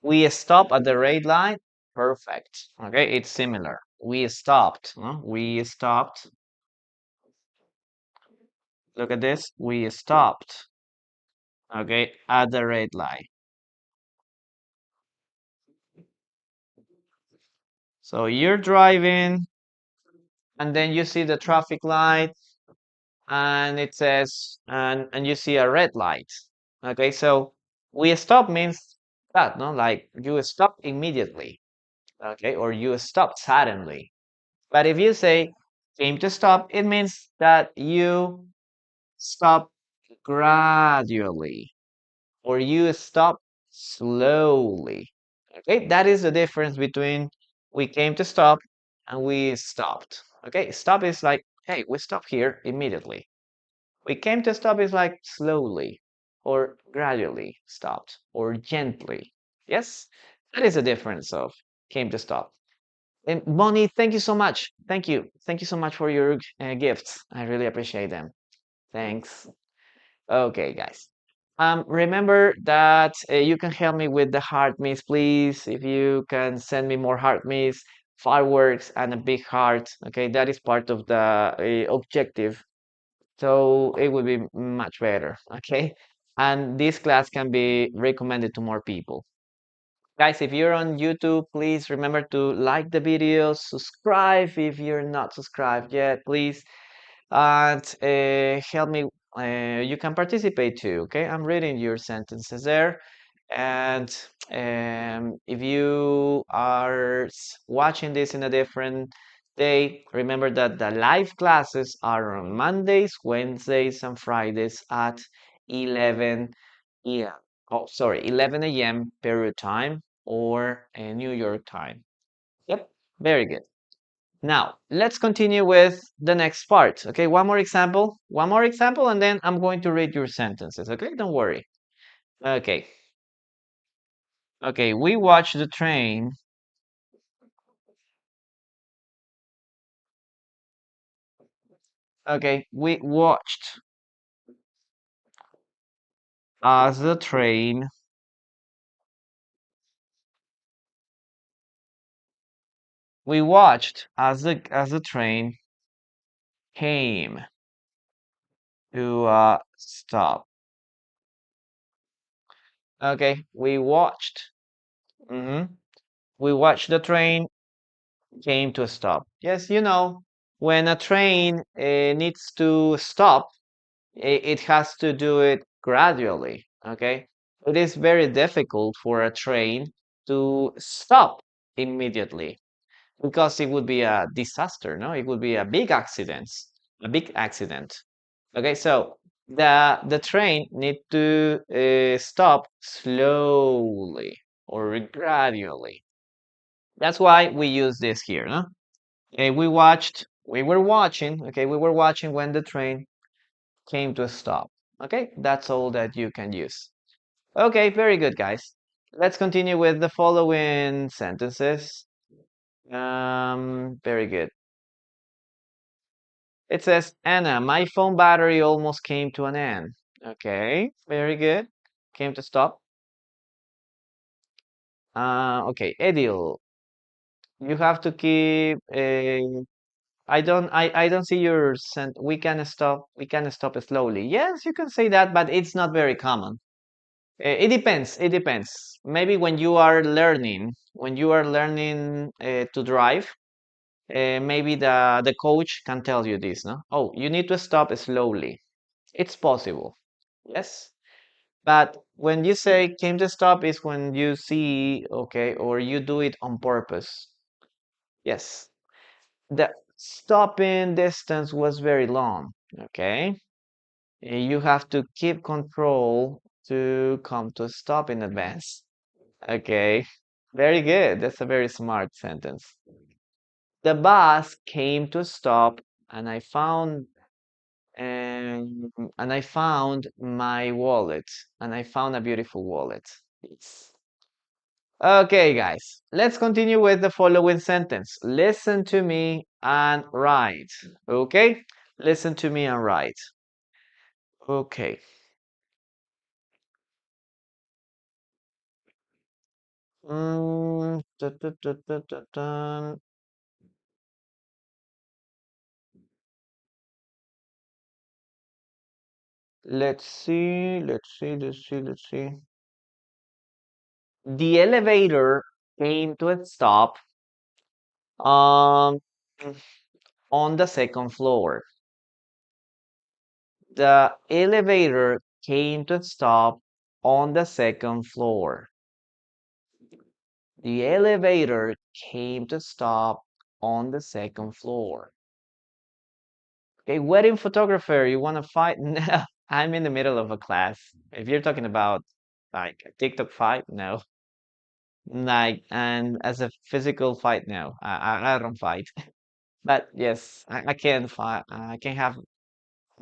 We stop at the red light. Perfect. Okay, it's similar. We stopped. We stopped. Look at this. We stopped. Okay, at the red light. So you're driving, and then you see the traffic light, and it says, and you see a red light. Okay, so we stop means that, no? Like you stop immediately, okay, or you stop suddenly. But if you say came to stop, it means that you stop gradually or you stop slowly. Okay, that is the difference between we came to stop and we stopped. Okay, stop is like, hey, we stop here immediately. We came to stop is like slowly or gradually stopped or gently. Yes, that is the difference of came to stop. And Bonnie, thank you so much. Thank you. Thank you so much for your gifts. I really appreciate them. Thanks. Okay, guys. Remember that you can help me with the heart miss, please. If you can send me more heart miss, fireworks, and a big heart. Okay, that is part of the objective. So it would be much better. Okay, and this class can be recommended to more people. Guys, if you're on YouTube, please remember to like the video, subscribe if you're not subscribed yet, please, and help me. You can participate too, okay? I'm reading your sentences there. And if you are watching this in a different day, remember that the live classes are on Mondays, Wednesdays, and Fridays at 11 a.m. Oh, sorry, 11 a.m. Peru time or New York time. Yep, very good. Now, let's continue with the next part. Okay, one more example, and then I'm going to read your sentences. Okay, don't worry. Okay, okay, we watched the train. Okay, we watched as the train. We watched as the train came to a stop. Okay, we watched. We watched the train came to a stop. Yes, you know, when a train needs to stop, it has to do it gradually. Okay, it is very difficult for a train to stop immediately because it would be a disaster. No, it would be a big accident. A big accident. Okay, so the train need to stop slowly or gradually. That's why we use this here, no? Okay, we were watching, okay, we were watching when the train came to a stop. Okay, that's all that you can use. Okay, very good, guys. Let's continue with the following sentences. Very good. It says, Anna, my phone battery almost came to an end. Okay, very good. Came to stop. Okay, Edil, you have to keep I don't see your sent we can stop slowly. Yes, you can say that, but it's not very common. It depends. It depends. Maybe when you are learning to drive, maybe the coach can tell you this, no? Oh, you need to stop slowly. It's possible. Yes. But when you say came to stop is when you see, okay, or you do it on purpose. Yes. The stopping distance was very long. Okay. You have to keep control to come to a stop in advance. Okay. Very good. That's a very smart sentence. The bus came to a stop and I found my wallet and I found a beautiful wallet. Yes. Okay, guys, let's continue with the following sentence. Listen to me and write. Okay? Listen to me and write. Okay. Dun, dun, dun, dun, dun, dun. Let's see, let's see, let's see, let's see. The elevator came to a stop um, on the second floor. The elevator came to a stop on the second floor. The elevator came to stop on the second floor. Okay, wedding photographer, you want to fight? No, I'm in the middle of a class. If you're talking about like a TikTok fight, no. Like, and as a physical fight, no. I don't fight. But yes, I can fight. I can have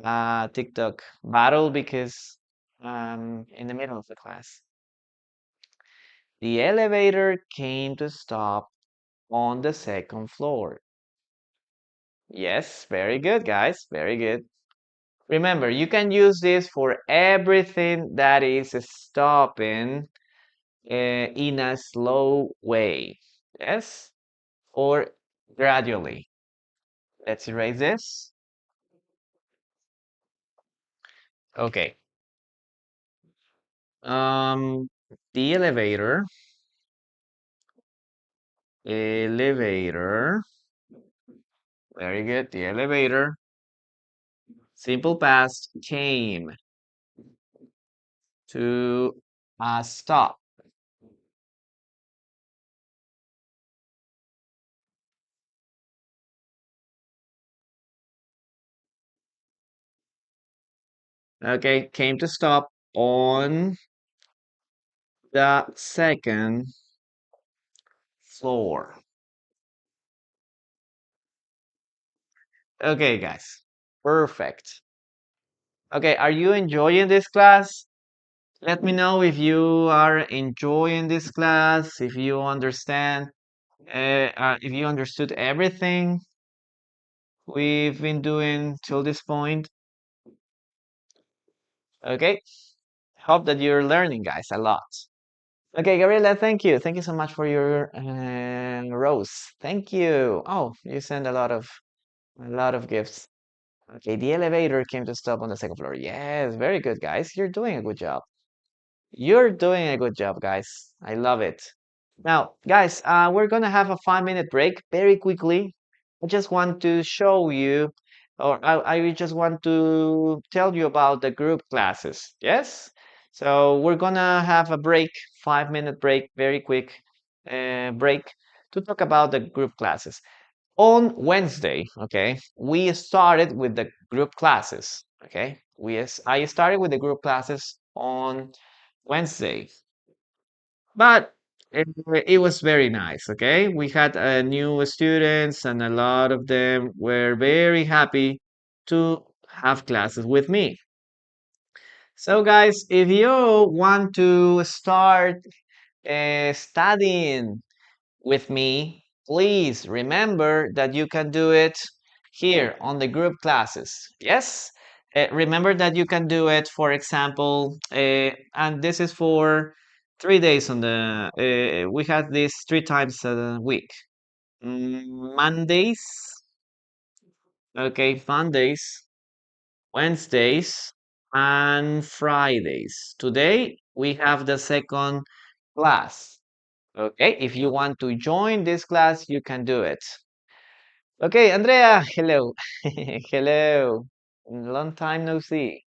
a TikTok battle because in the middle of the class. The elevator came to stop on the second floor. Yes, very good, guys. Very good. Remember, you can use this for everything that is stopping in a slow way. Yes, or gradually. Let's erase this. Okay. Um, the elevator. Very good. The elevator. Simple past came to a stop. Okay, came to stop on the second floor. Okay, guys. Perfect. Okay, are you enjoying this class? Let me know if you are enjoying this class, if you understand, if you understood everything we've been doing till this point. Okay, hope that you're learning, guys, a lot. Okay, Gabriela, thank you. Thank you so much for your rose. Thank you. Oh, you sent a lot of gifts. Okay, the elevator came to stop on the second floor. Yes, very good, guys. You're doing a good job. You're doing a good job, guys. I love it. Now, guys, we're gonna have a 5-minute break very quickly. I just want to show you, or I just want to tell you about the group classes. Yes? So we're gonna have a break, 5-minute break, very quick break to talk about the group classes. On Wednesday, okay, we started with the group classes. Okay, I started with the group classes on Wednesday. But it was very nice, okay? We had new students, and a lot of them were very happy to have classes with me. So, guys, if you want to start studying with me, please remember that you can do it here on the group classes. Yes? Remember that you can do it, for example, and this is for 3 days on the, we have this 3 times a week. Mondays, okay, Mondays, Wednesdays, and Fridays. Today, we have the second class. Okay, if you want to join this class, you can do it. Okay, Andrea, hello. Hello. Long time no see.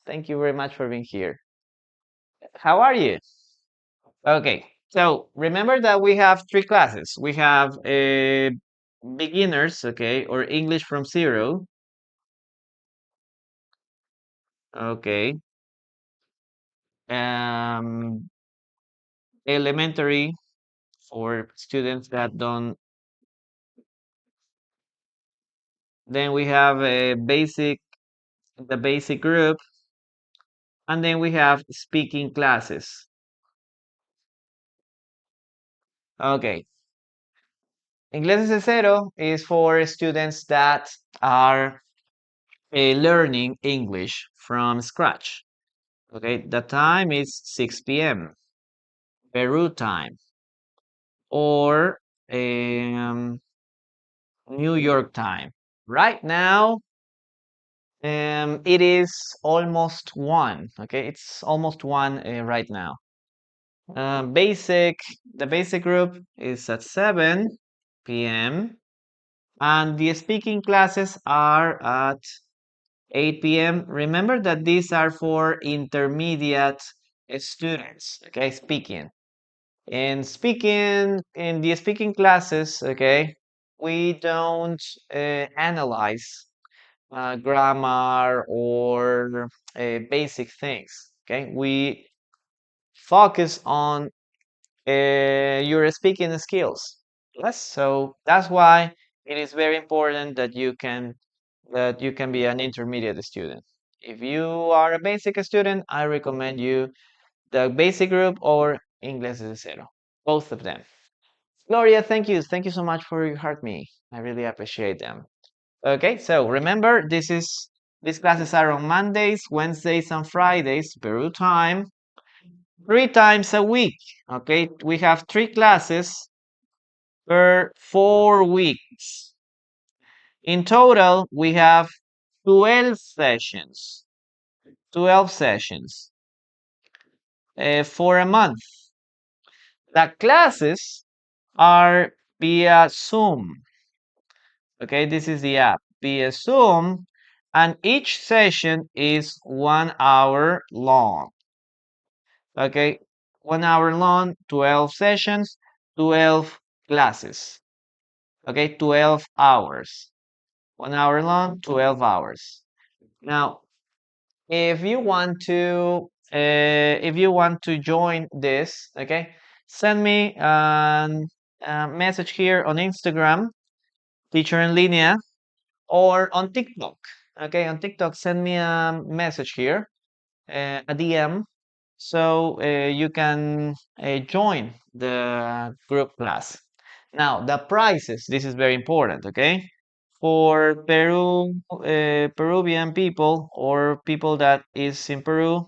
Thank you very much for being here. How are you? Okay, so remember that we have 3 classes. We have beginners, okay, or English from zero. Okay. Um, elementary for students that don't. Then we have a basic, the basic group, and then we have speaking classes. Okay. Inglés desde cero is for students that are learning English from scratch. Okay, the time is 6 p.m. Peru time or New York time. Right now, it is almost 1. Okay, it's almost 1 right now. The basic group is at 7 p.m. and the speaking classes are at 8 p.m. Remember that these are for intermediate students, okay, speaking. In the speaking classes, okay, we don't analyze grammar or basic things. Okay, we focus on your speaking skills. Yes, so that's why it is very important that you can be an intermediate student. If you are a basic student, I recommend you the basic group or Inglés desde cero, both of them. Gloria, thank you so much for your heart me. I really appreciate them. Okay, so remember these classes are on Mondays, Wednesdays, and Fridays, Peru time, 3 times a week. Okay, we have 3 classes per 4 weeks. In total, we have 12 sessions. 12 sessions for a month. The classes are via Zoom. Okay, this is the app via Zoom, and each session is 1 hour long. Okay, 1 hour long, 12 sessions, 12 classes. Okay, 12 hours. 1 hour long, 12 hours. Now, if you want to join this, okay, send me a message here on Instagram, teacher en línea, or on TikTok. Okay, on TikTok, send me a message here, a DM, so you can join the group class. Now, the prices, this is very important, okay? For Peruvian people or people that is in Peru,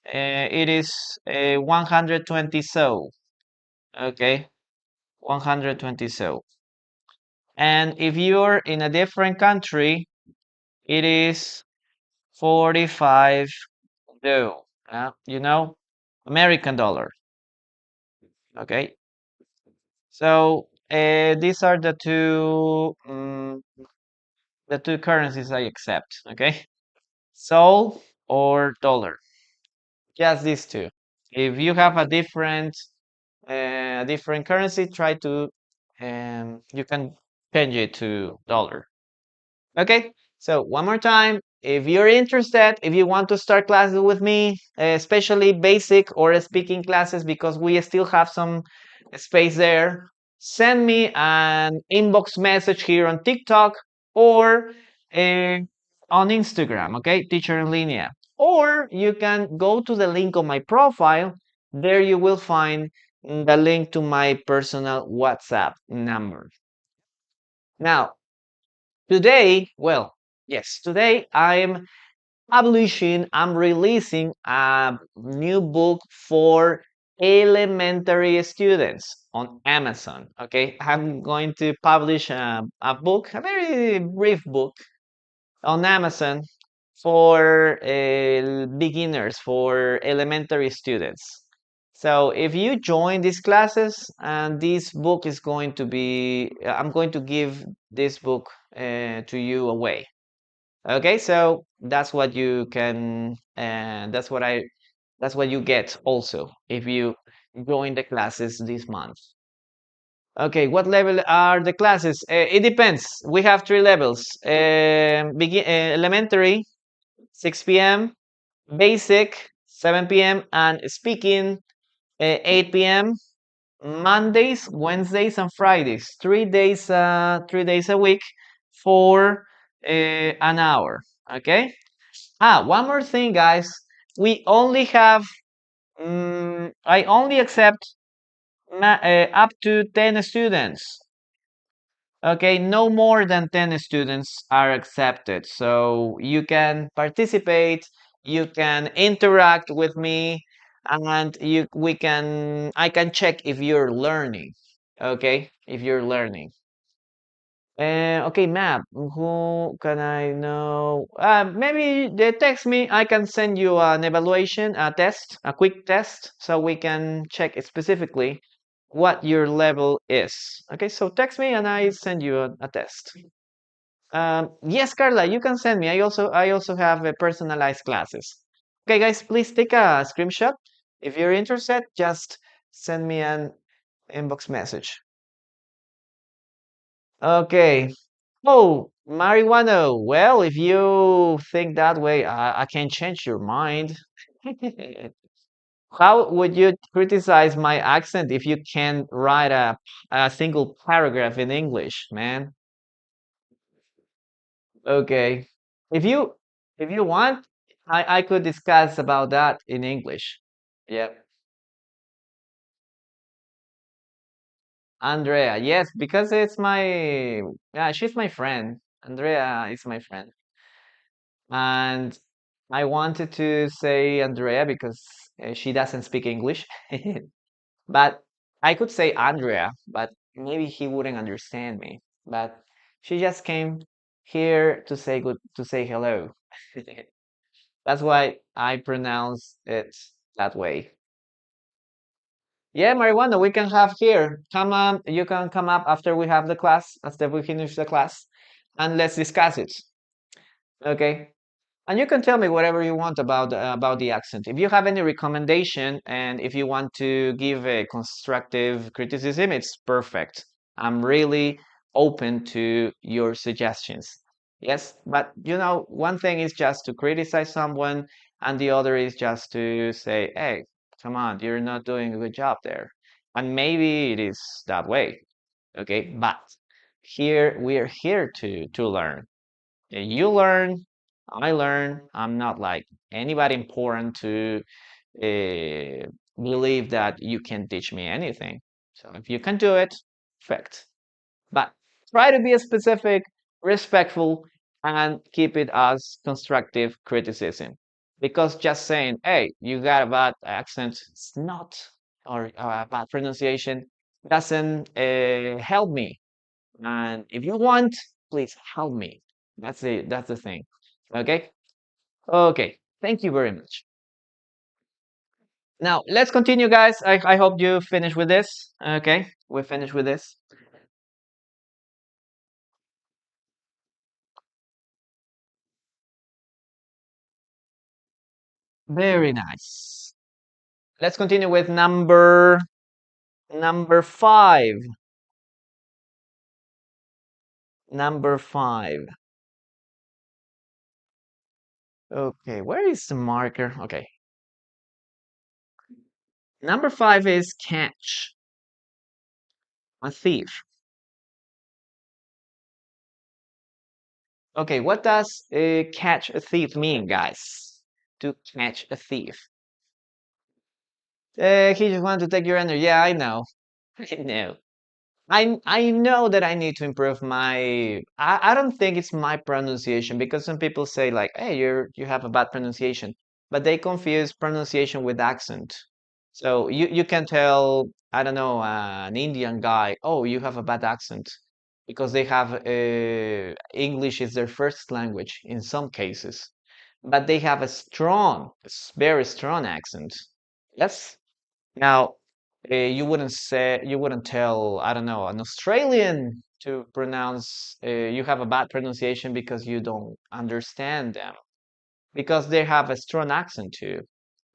it is 120 so, okay? 120 so. And if you're in a different country, it is 45 do. You know, American dollar. Okay. So these are the two currencies I accept. Okay. Sol or dollar. Just these two. If you have a different currency, try to you can change it to dollar. Okay, so one more time, if you're interested, if you want to start classes with me, especially basic or speaking classes, because we still have some space there, send me an inbox message here on TikTok or uh, on Instagram, okay, Teacher en Línea. Or you can go to the link on my profile. There you will find the link to my personal WhatsApp number. Now, today, well, yes, today I'm releasing a new book for elementary students on Amazon. Okay, I'm going to publish a book, a very brief book on Amazon for beginners, for elementary students. So if you join these classes, and this book is going to be, I'm going to give this book to you away. Okay, so that's what you can, and that's what you get also if you join the classes this month. Okay, what level are the classes? It depends. We have 3 levels. Elementary, 6 p.m., basic, 7 p.m., and speaking, 8 p.m. Mondays, Wednesdays, and Fridays. 3 days a week for an hour. Okay. One more thing, guys. We only have. I only accept up to 10 students. Okay, no more than 10 students are accepted. So you can participate, you can interact with me, and I can check if you're learning. Okay, if you're learning. Okay, map. Who can I know? Maybe they text me. I can send you an evaluation, a test, a quick test, so we can check specifically what your level is. Okay, so text me and I send you a test. Yes, Carla, you can send me. I also have personalized classes. Okay, guys, please take a screenshot. If you're interested, just send me an inbox message. Okay. Oh, marijuana. Well, if you think that way, I can change your mind. How would you criticize my accent if you can write a single paragraph in English, man? Okay. If you if you want, I could discuss about that in English. Yeah. Andrea, yes, because it's my yeah, she's my friend. Andrea is my friend. And I wanted to say Andrea because she doesn't speak English. But I could say Andrea, but maybe he wouldn't understand me. But she just came here to say good to say hello. That's why I pronounce it that way. Yeah, marijuana, we can have here. Come on, you can come up after we have the class, after we finish the class, and let's discuss it. Okay? And you can tell me whatever you want about the accent. If you have any recommendation and if you want to give a constructive criticism, it's perfect. I'm really open to your suggestions. Yes, but you know, one thing is just to criticize someone, and the other is just to say, "Hey, come on, you're not doing a good job there." And maybe it is that way, okay? But here we are here to learn. You learn, I learn. I'm not like anybody important to believe that you can teach me anything. So if you can do it, perfect. But try to be specific, respectful, and keep it as constructive criticism. Because just saying, hey, you got a bad accent, it's not, or bad pronunciation, doesn't help me. And if you want, please help me. That's the thing. Okay? Okay. Thank you very much. Now let's continue, guys. I hope you finish with this. Okay, we finish with this. Very nice. Let's continue with number five. Number five. Okay, where is the marker? Okay. Number five is catch a thief. Okay, what does catch a thief mean, guys? To catch a thief. He just wanted to take your energy. Yeah, I know. I know. I know that I need to improve my. I don't think it's my pronunciation because some people say like, "Hey, you have a bad pronunciation," but they confuse pronunciation with accent. So you can tell, I don't know, an Indian guy, "Oh, you have a bad accent," because they have English is their first language in some cases, but they have a strong, very strong accent. Yes. Now, you wouldn't tell, I don't know, an Australian to pronounce, you have a bad pronunciation because you don't understand them, because they have a strong accent too,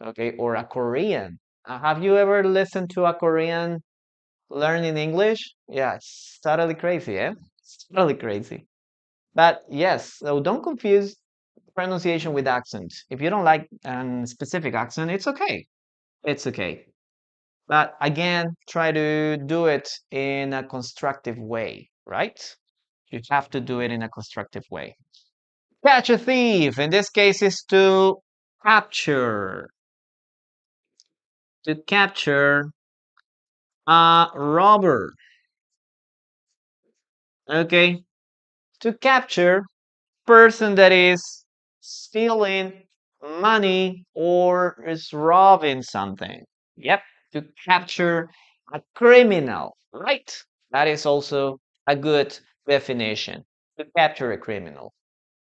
okay? Or a Korean. Have you ever listened to a Korean learning English? Yeah, it's totally crazy, eh? It's totally crazy. But yes, so don't confuse pronunciation with accent. If you don't like a specific accent, it's okay. It's okay. But again, try to do it in a constructive way, right? You have to do it in a constructive way. Catch a thief, in this case, is to capture. To capture a robber. Okay? To capture person that is stealing money or is robbing something. Yep, to capture a criminal, right? That is also a good definition. To capture a criminal.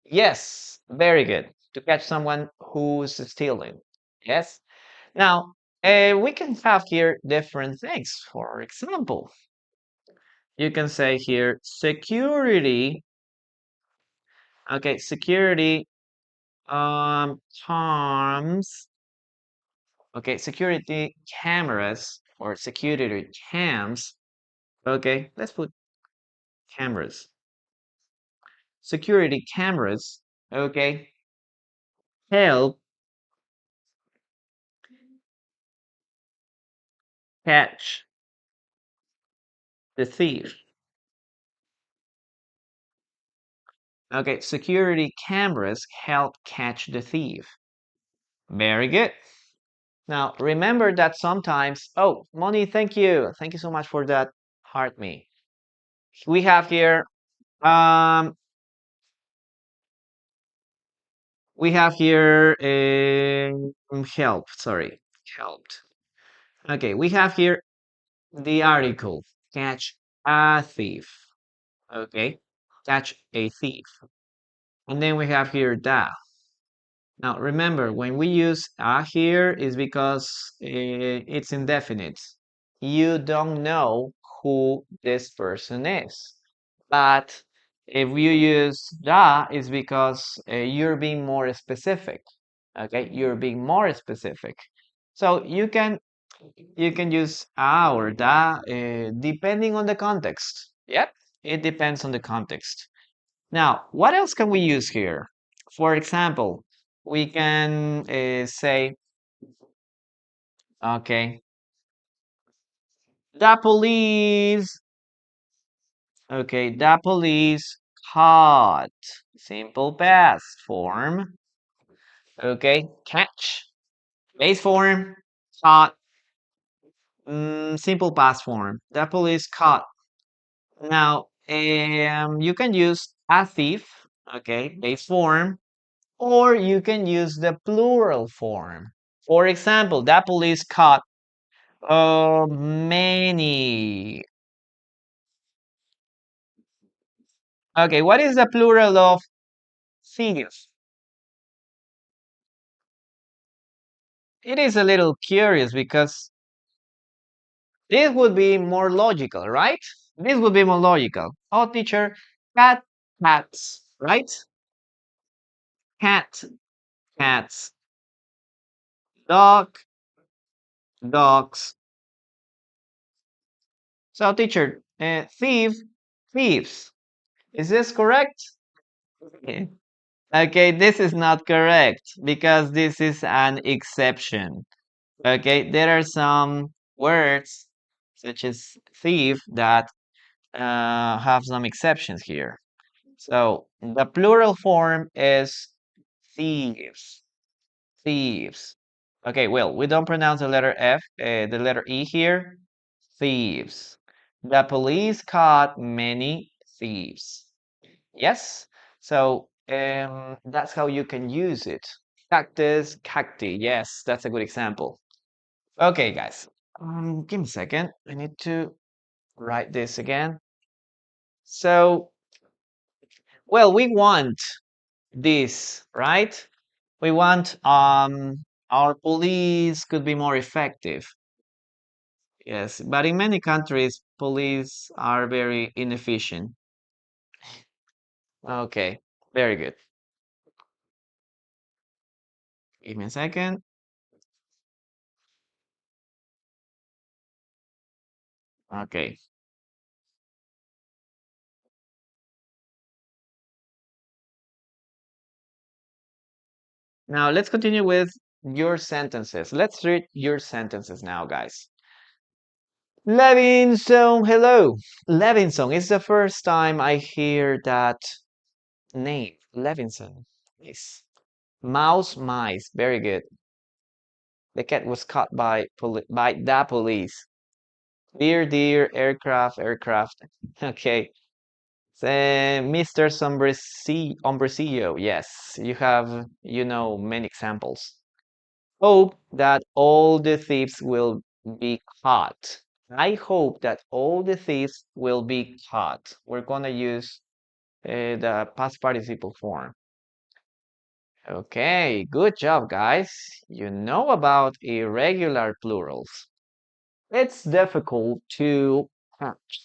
Yes, very good. To catch someone who's stealing. Yes. Now, we can have here different things. For example, you can say here security. Okay, security terms. Okay, security cameras or security cams. Okay, let's put cameras. Security cameras, okay, help catch the thief. Okay, security cameras help catch the thief. Very good. Now, remember that sometimes, oh, Moni, thank you. Thank you so much for that heart me. We have here, um, we have here, help, sorry, helped. Okay, we have here the article, catch a thief. Okay, catch a thief. And then we have here da. Now remember, when we use a here is because it's indefinite. You don't know who this person is. But if you use da, it's because you're being more specific. Okay, you're being more specific. So you can use a or da depending on the context. Yep, it depends on the context. Now, what else can we use here? For example, we can say, okay, the police, okay, the police caught, simple past form, okay, catch, base form, caught, simple past form, the police caught. Now, you can use a thief, okay, base form, or you can use the plural form. For example, the police caught many. Okay, what is the plural of thieves? It is a little curious because this would be more logical, right? This would be more logical. Oh, teacher, cat, cats, right? Cat, cats. Dog, dogs. So, teacher, thief, thieves. Is this correct? Yeah. Okay, this is not correct because this is an exception. Okay, there are some words such as thief that have some exceptions here. So the plural form is thieves. Thieves. Okay, well, we don't pronounce the letter F, the letter E here. Thieves. The police caught many thieves. Yes. So that's how you can use it. Cactus, cacti. Yes, that's a good example. Okay, guys. Give me a second. I need to write this again. So, well, we want this, right? We want our police could be more effective. Yes, but in many countries, police are very inefficient. Okay, very good. Give me a second. Okay. Now let's continue with your sentences. Let's read your sentences now, guys. Levinson, hello. Levinson, it's the first time I hear that name. Levinson. Yes. Mouse, mice. Very good. The cat was caught by the police. Deer, deer, aircraft, aircraft. Okay. Mr. Sombrecillo. Yes, you know many examples. Hope that all the thieves will be caught. I hope that all the thieves will be caught. We're gonna use the past participle form. Okay, good job, guys. You know about irregular plurals. It's difficult to catch.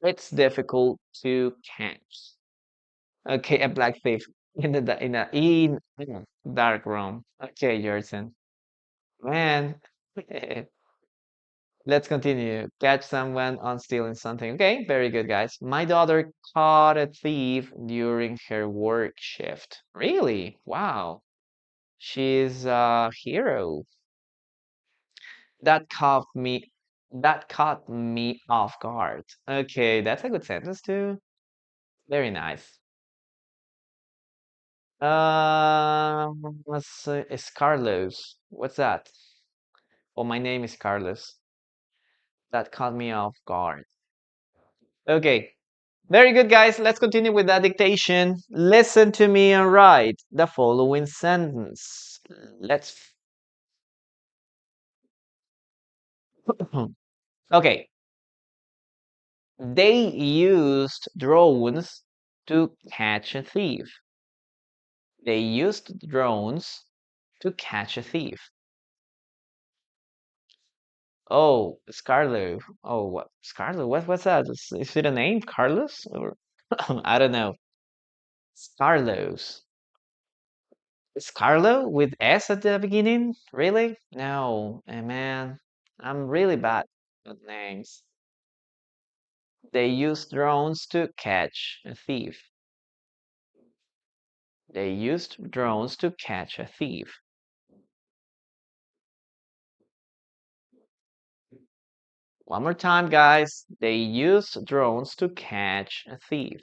It's difficult to catch. Okay, a black thief in a dark room. Okay, Jerson. Man. Let's continue. Catch someone on stealing something. Okay, very good, guys. My daughter caught a thief during her work shift. Really? Wow. She's a hero. That caught me that caught me off guard. Okay, that's a good sentence too. Very nice. Let's see. It's Carlos. What's that? Oh, my name is Carlos. That caught me off guard. Okay. Very good, guys. Let's continue with that dictation. Listen to me and write the following sentence. Let's. Okay. They used drones to catch a thief. They used drones to catch a thief. Oh, Scarlo. Oh, what? Scarlo? What's that? Is it a name? Carlos? Or I don't know. Scarlos. Scarlo with S at the beginning? Really? No, man. I'm really bad at names. They use drones to catch a thief. They used drones to catch a thief. One more time, guys. They used drones to catch a thief.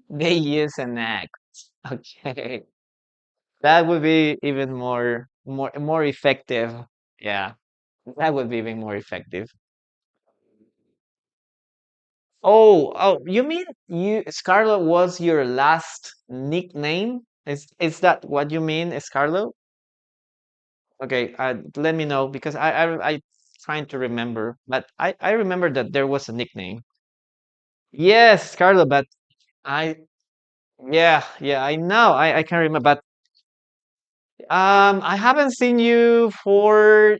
They use an axe. Okay. That would be even more effective. Yeah, that would be even more effective. Oh, you mean Scarlet was your last nickname? Is that what you mean, Scarlet? Okay, let me know because I trying to remember, but I remember that there was a nickname. Yes, Scarlet, but I yeah, I know. I can remember, but I haven't seen you for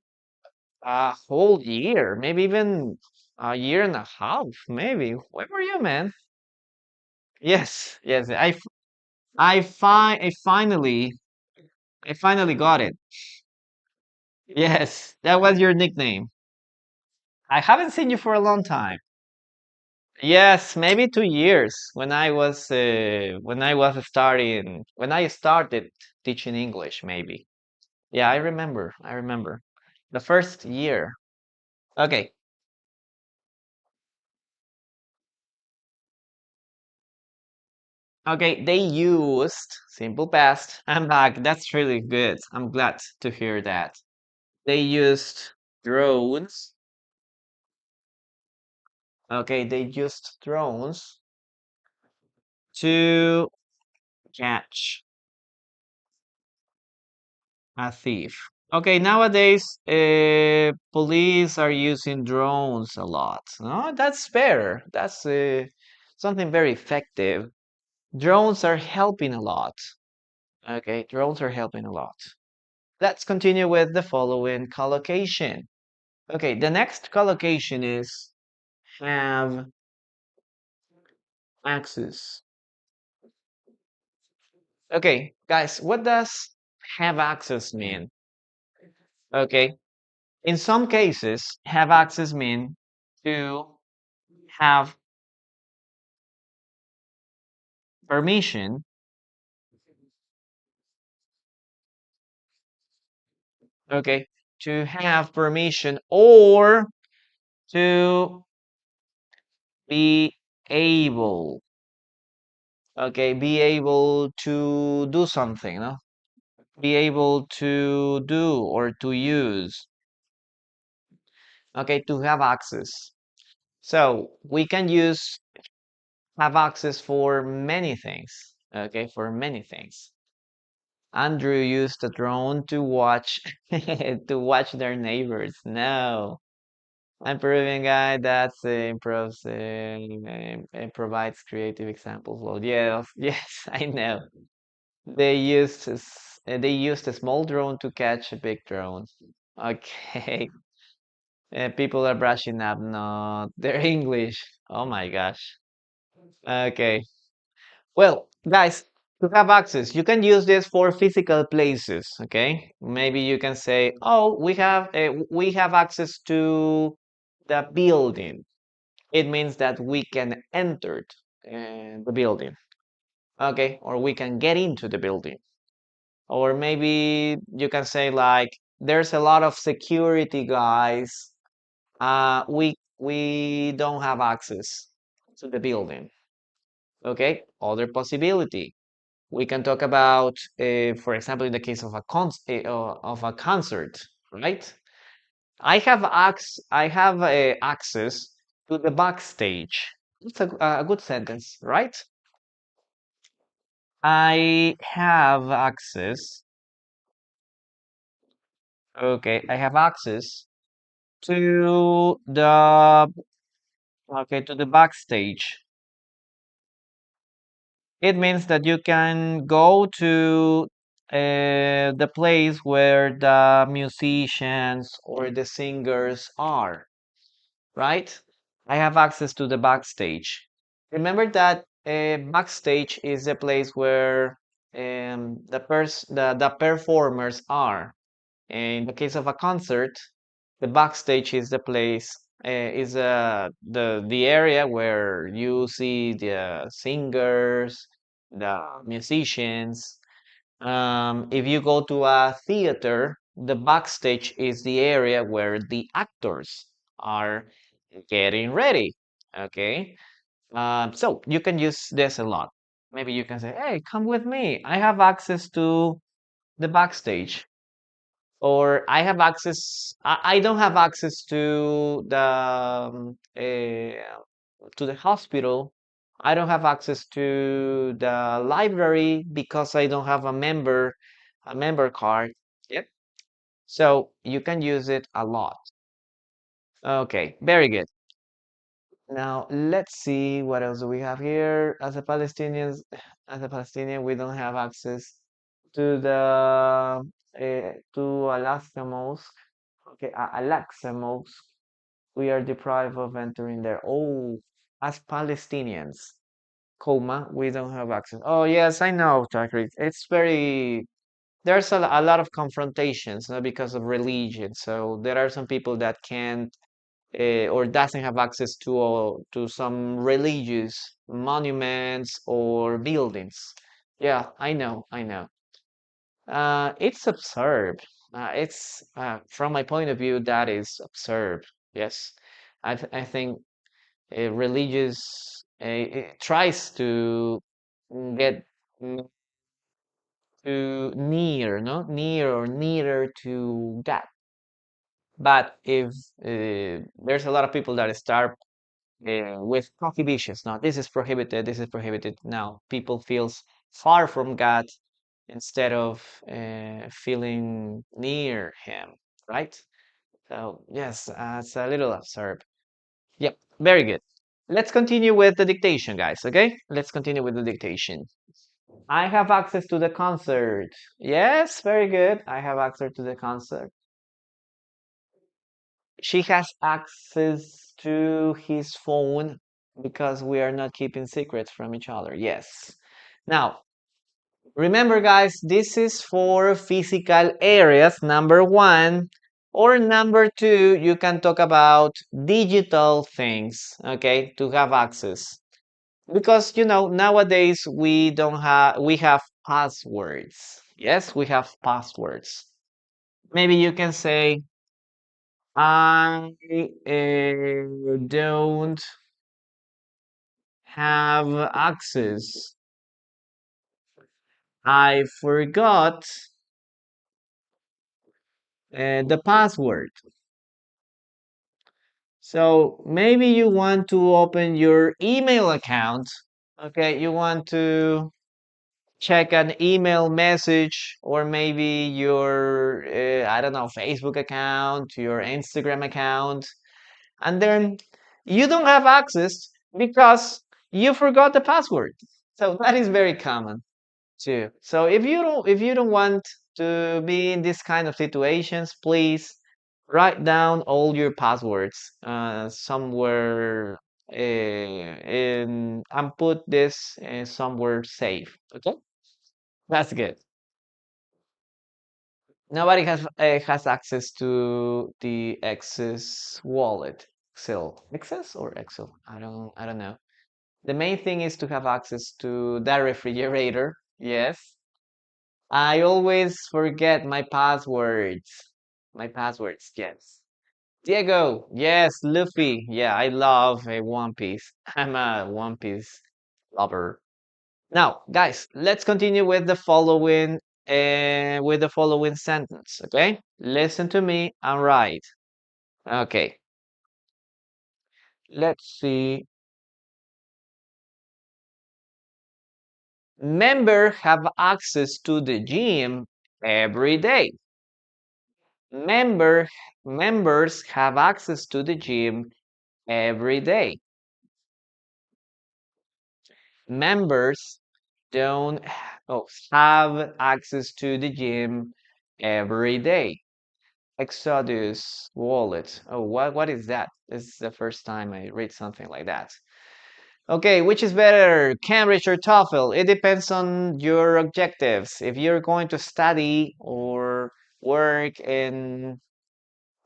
a whole year, maybe even a year and a half, maybe. Where were you, man? Yes. I finally got it. Yes, that was your nickname. I haven't seen you for a long time. Yes, maybe 2 years when I started teaching English, maybe. Yeah, I remember. The first year. Okay. Okay, they used simple past. I'm back. That's really good. I'm glad to hear that. They used drones. Okay, they used drones to catch a thief. Okay, nowadays, police are using drones a lot. No, that's better. That's something very effective. Drones are helping a lot. Okay, drones are helping a lot. Let's continue with the following collocation. Okay, the next collocation is have access. Okay, guys, what does have access mean? Okay, in some cases, have access mean to have permission, okay, to have permission or to be able, okay, be able to do something, no? Be able to do or to use, okay, to have access. So we can use have access for many things, okay, for many things. Andrew used a drone to watch to watch their neighbors. No, I'm Peruvian guy. That's improves and provides creative examples. Well, yes, yes, I know. They used a small drone to catch a big drone. Okay, people are brushing up. No, they're English. Oh my gosh. Okay. Well, guys. To have access, you can use this for physical places, okay? Maybe you can say, oh, we have access to the building. It means that we can enter the building, okay? Or we can get into the building. Or maybe you can say like, there's a lot of security guys. We don't have access to the building. Okay, other possibility. We can talk about, for example, in the case of of a concert, right? I have access to the backstage. It's a good sentence, right? I have access. Okay, I have access to the to the backstage. It means that you can go to the place where the musicians or the singers are, right? I have access to the backstage. Remember that backstage is the place where the performers are. In the case of a concert, the backstage is the place is the area where you see the singers, the musicians. If you go to a theater, the backstage is the area where the actors are getting ready. Okay, so you can use this a lot. Maybe you can say, "Hey, come with me. I have access to the backstage." Or I have access. I don't have access to the hospital. I don't have access to the library because I don't have a member card. Yep. So you can use it a lot. Okay, very good. Now let's see what else do we have here. As a Palestinian, we don't have access to to Alaska Mosque. Okay, Al-Aqsa Mosque. We are deprived of entering there. Oh, as Palestinians, comma, we don't have access. Oh, yes, I know, Takrit. It's very, there's a lot of confrontations, because of religion. So there are some people that can't or doesn't have access to some religious monuments or buildings. Yeah, I know. It's absurd. It's from my point of view, that is absurd. Yes, I think religious it tries to get mm, to near, no, near or nearer to that. But if there's a lot of people that start with prohibitions, no, this is prohibited, this is prohibited. Now people feels far from God instead of feeling near Him, right? So yes, it's a little absurd. Yep, very good. Let's continue with the dictation, guys, okay? Let's continue with the dictation. I have access to the concert. Yes, very good. I have access to the concert. She has access to his phone because we are not keeping secrets from each other. Yes. Now, remember, guys, this is for physical areas, number one. Or number two, you can talk about digital things, okay, to have access. Because, nowadays we have passwords. Yes, we have passwords. Maybe you can say, I don't have access. I forgot the password. So maybe you want to open your email account. Okay, you want to check an email message or maybe your, I don't know, Facebook account, your Instagram account, and then you don't have access because you forgot the password. So that is very common too. So if you don't want to be in this kind of situations, please write down all your passwords somewhere and put this somewhere safe. Okay. That's good. Nobody has access to the Access wallet. Access or Excel? I don't know. The main thing is to have access to that refrigerator. Yes. I always forget my passwords. My passwords, yes. Diego, yes. Luffy, yeah. I love a One Piece. I'm a One Piece lover. Now, guys, let's continue with the following sentence. Okay, listen to me and write. Okay, let's see. Members have access to the gym every day. Member Members have access to the gym every day. Members don't have access to the gym every day. Exodus wallet. Oh, what is that? This is the first time I read something like that. Okay, which is better, Cambridge or TOEFL? It depends on your objectives. If you're going to study or work in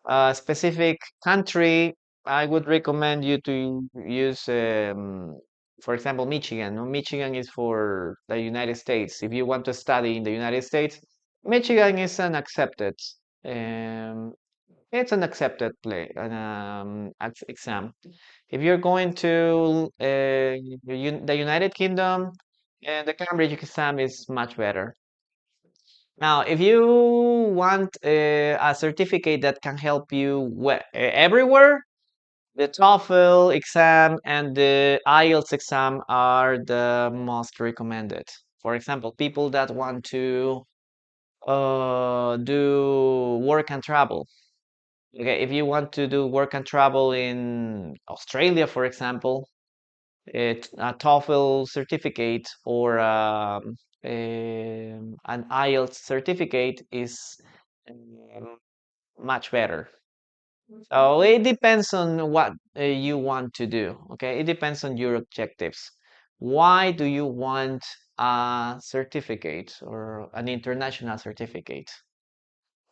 a specific country, I would recommend you to use, for example, Michigan. No, Michigan is for the United States. If you want to study in the United States, Michigan is an accepted. Um, it's an accepted exam. If you're going to the United Kingdom, the Cambridge exam is much better. Now, if you want a certificate that can help you everywhere, the TOEFL exam and the IELTS exam are the most recommended. For example, people that want to do work and travel. Okay, if you want to do work and travel in Australia, for example, a TOEFL certificate or an IELTS certificate is um, much better. So it depends on what you want to do. Okay, it depends on your objectives. Why do you want a certificate or an international certificate?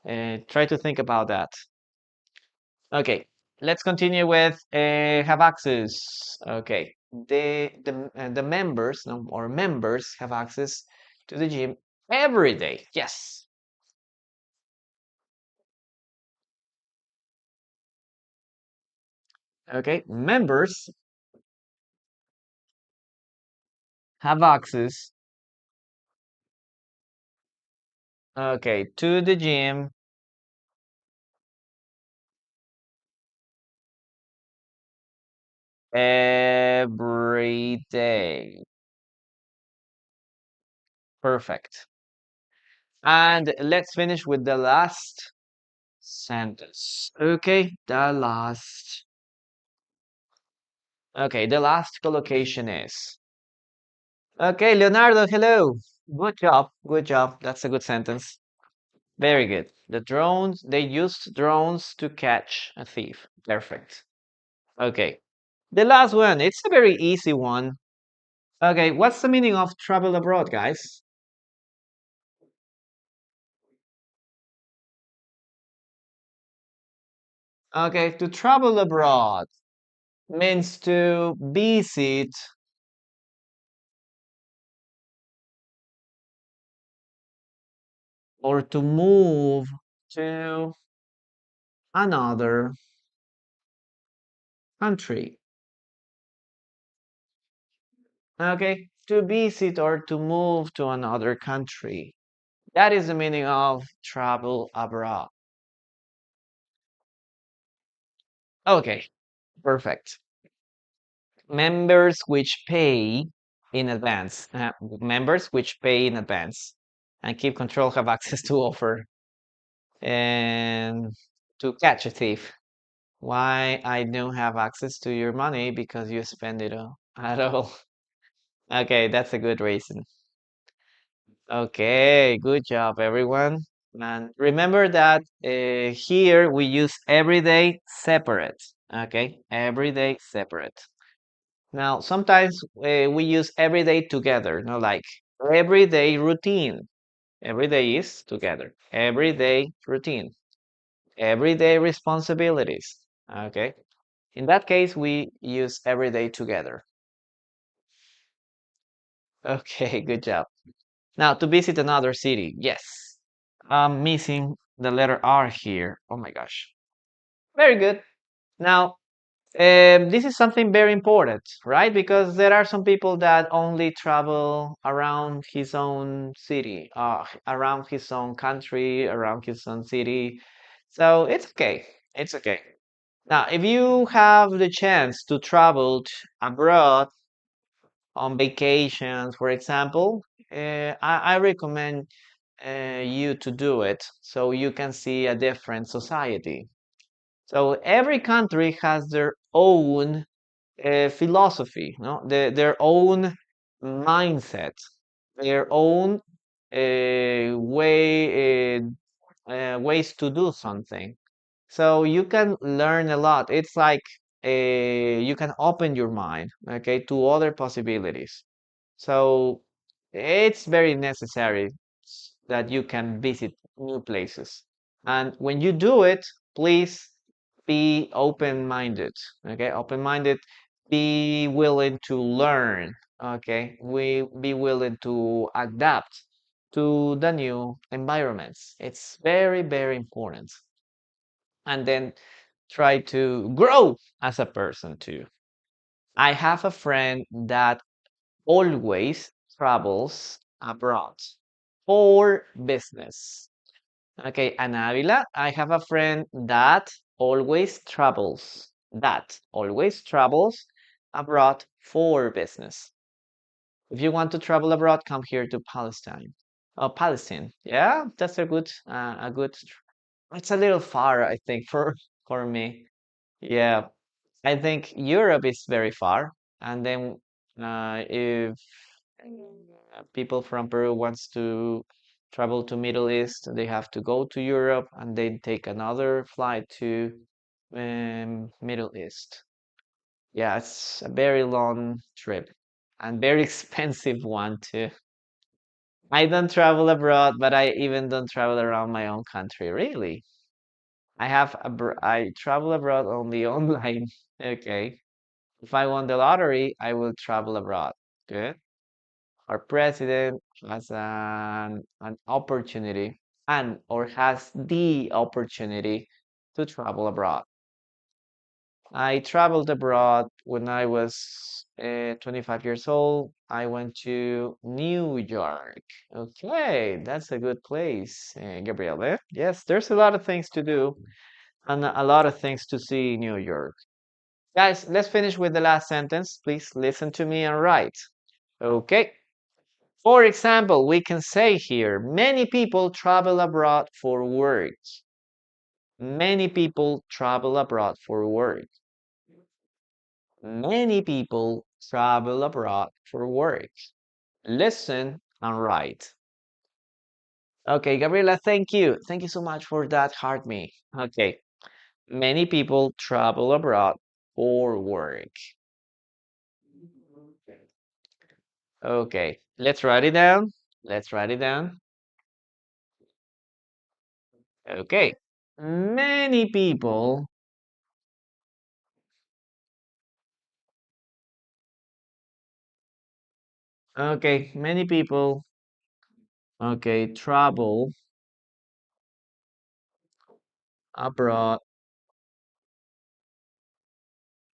Try to think about that. Okay, let's continue with have access. Okay, the members no, or members have access to the gym every day. Yes. Okay, members have access. Okay, to the gym every day. Perfect. And let's finish with the last sentence. Okay, the last. Okay, the last collocation is. Okay, Leonardo, hello. Good job. Good job. That's a good sentence. Very good. They used drones to catch a thief. Perfect. Okay. The last one, it's a very easy one. Okay, what's the meaning of travel abroad, guys? Okay, to travel abroad means to visit or to move to another country. Okay, to visit or to move to another country. That is the meaning of travel abroad. Okay, perfect. Members which pay in advance. Members which pay in advance and keep control have access to offer and to catch a thief. Why I don't have access to your money because you spend it all at all. Okay, that's a good reason. Okay, good job, everyone. And remember that here we use everyday separate. Okay, everyday separate. Now, sometimes we use everyday together, like Everyday routine. Every day is together. Everyday routine. Everyday responsibilities. Okay. In that case, we use everyday together. Okay, good job. Now, to visit another city. Yes. I'm missing the letter R here. Oh my gosh. Very good. Now, this is something very important, right? Because there are some people that only travel around his own city, around his own country, around his own city. So it's okay. It's okay. Now, if you have the chance to travel abroad on vacations, for example, I recommend you to do it so you can see a different society. So every country has their own philosophy, no? Their own mindset, their own ways to do something. So you can learn a lot. It's like you can open your mind, okay, to other possibilities. So it's very necessary that you can visit new places. And when you do it, please be open-minded, okay? Open-minded, be willing to learn, okay? We be willing to adapt to the new environments. It's very, very important. And then try to grow as a person too. I have a friend that always travels abroad for business. Okay, Ana Avila, I have a friend that always travels abroad for business. If you want to travel abroad, come here to Palestine. Oh, Palestine. Yeah, that's a good. It's a little far, I think, for me. Yeah, I think Europe is very far, and then if people from Peru wants to travel to Middle East, they have to go to Europe and then take another flight to Middle East. Yeah, it's a very long trip and very expensive one too. I don't travel abroad, but I even don't travel around my own country, really. I travel abroad only online. Okay. If I won the lottery, I will travel abroad. Good. Our president has an opportunity and or has the opportunity to travel abroad. I traveled abroad when I was 25 years old. I went to New York. Okay, that's a good place, Gabriel. Eh? Yes, there's a lot of things to do and a lot of things to see in New York. Guys, let's finish with the last sentence. Please listen to me and write. Okay. For example, we can say here, many people travel abroad for work. Many people travel abroad for work. Many people travel abroad for work. Listen and write. Okay, Gabriela, thank you. Thank you so much for that heart me. Okay. Many people travel abroad for work. Okay, let's write it down. Let's write it down. Okay. Many people, okay, many people, okay, travel abroad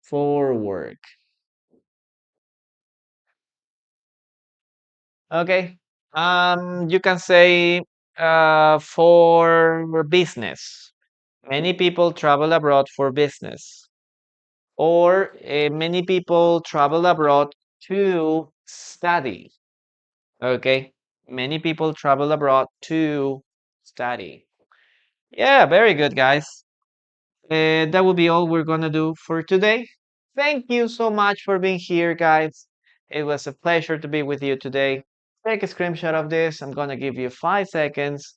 for work. Okay. You can say for business. Many people travel abroad for business. Or many people travel abroad to study. Okay. Many people travel abroad to study. Yeah, very good, guys. That will be all we're gonna do for today. Thank you so much for being here, guys. It was a pleasure to be with you today. Take a screenshot of this. I'm gonna give you 5 seconds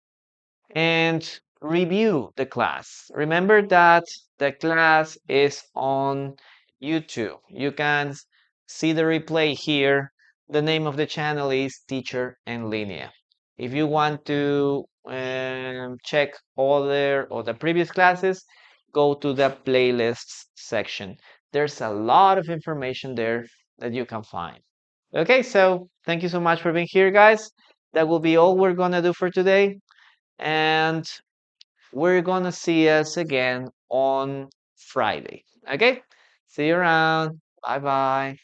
and review the class. Remember that the class is on YouTube. You can see the replay here The name of the channel is Teacher en Línea. If you want to check other or the previous classes, go to the playlists section. There's a lot of information there that you can find. Okay, so thank you so much for being here, guys. That will be all we're gonna do for today. And we're gonna see us again on Friday. Okay? See you around. Bye bye.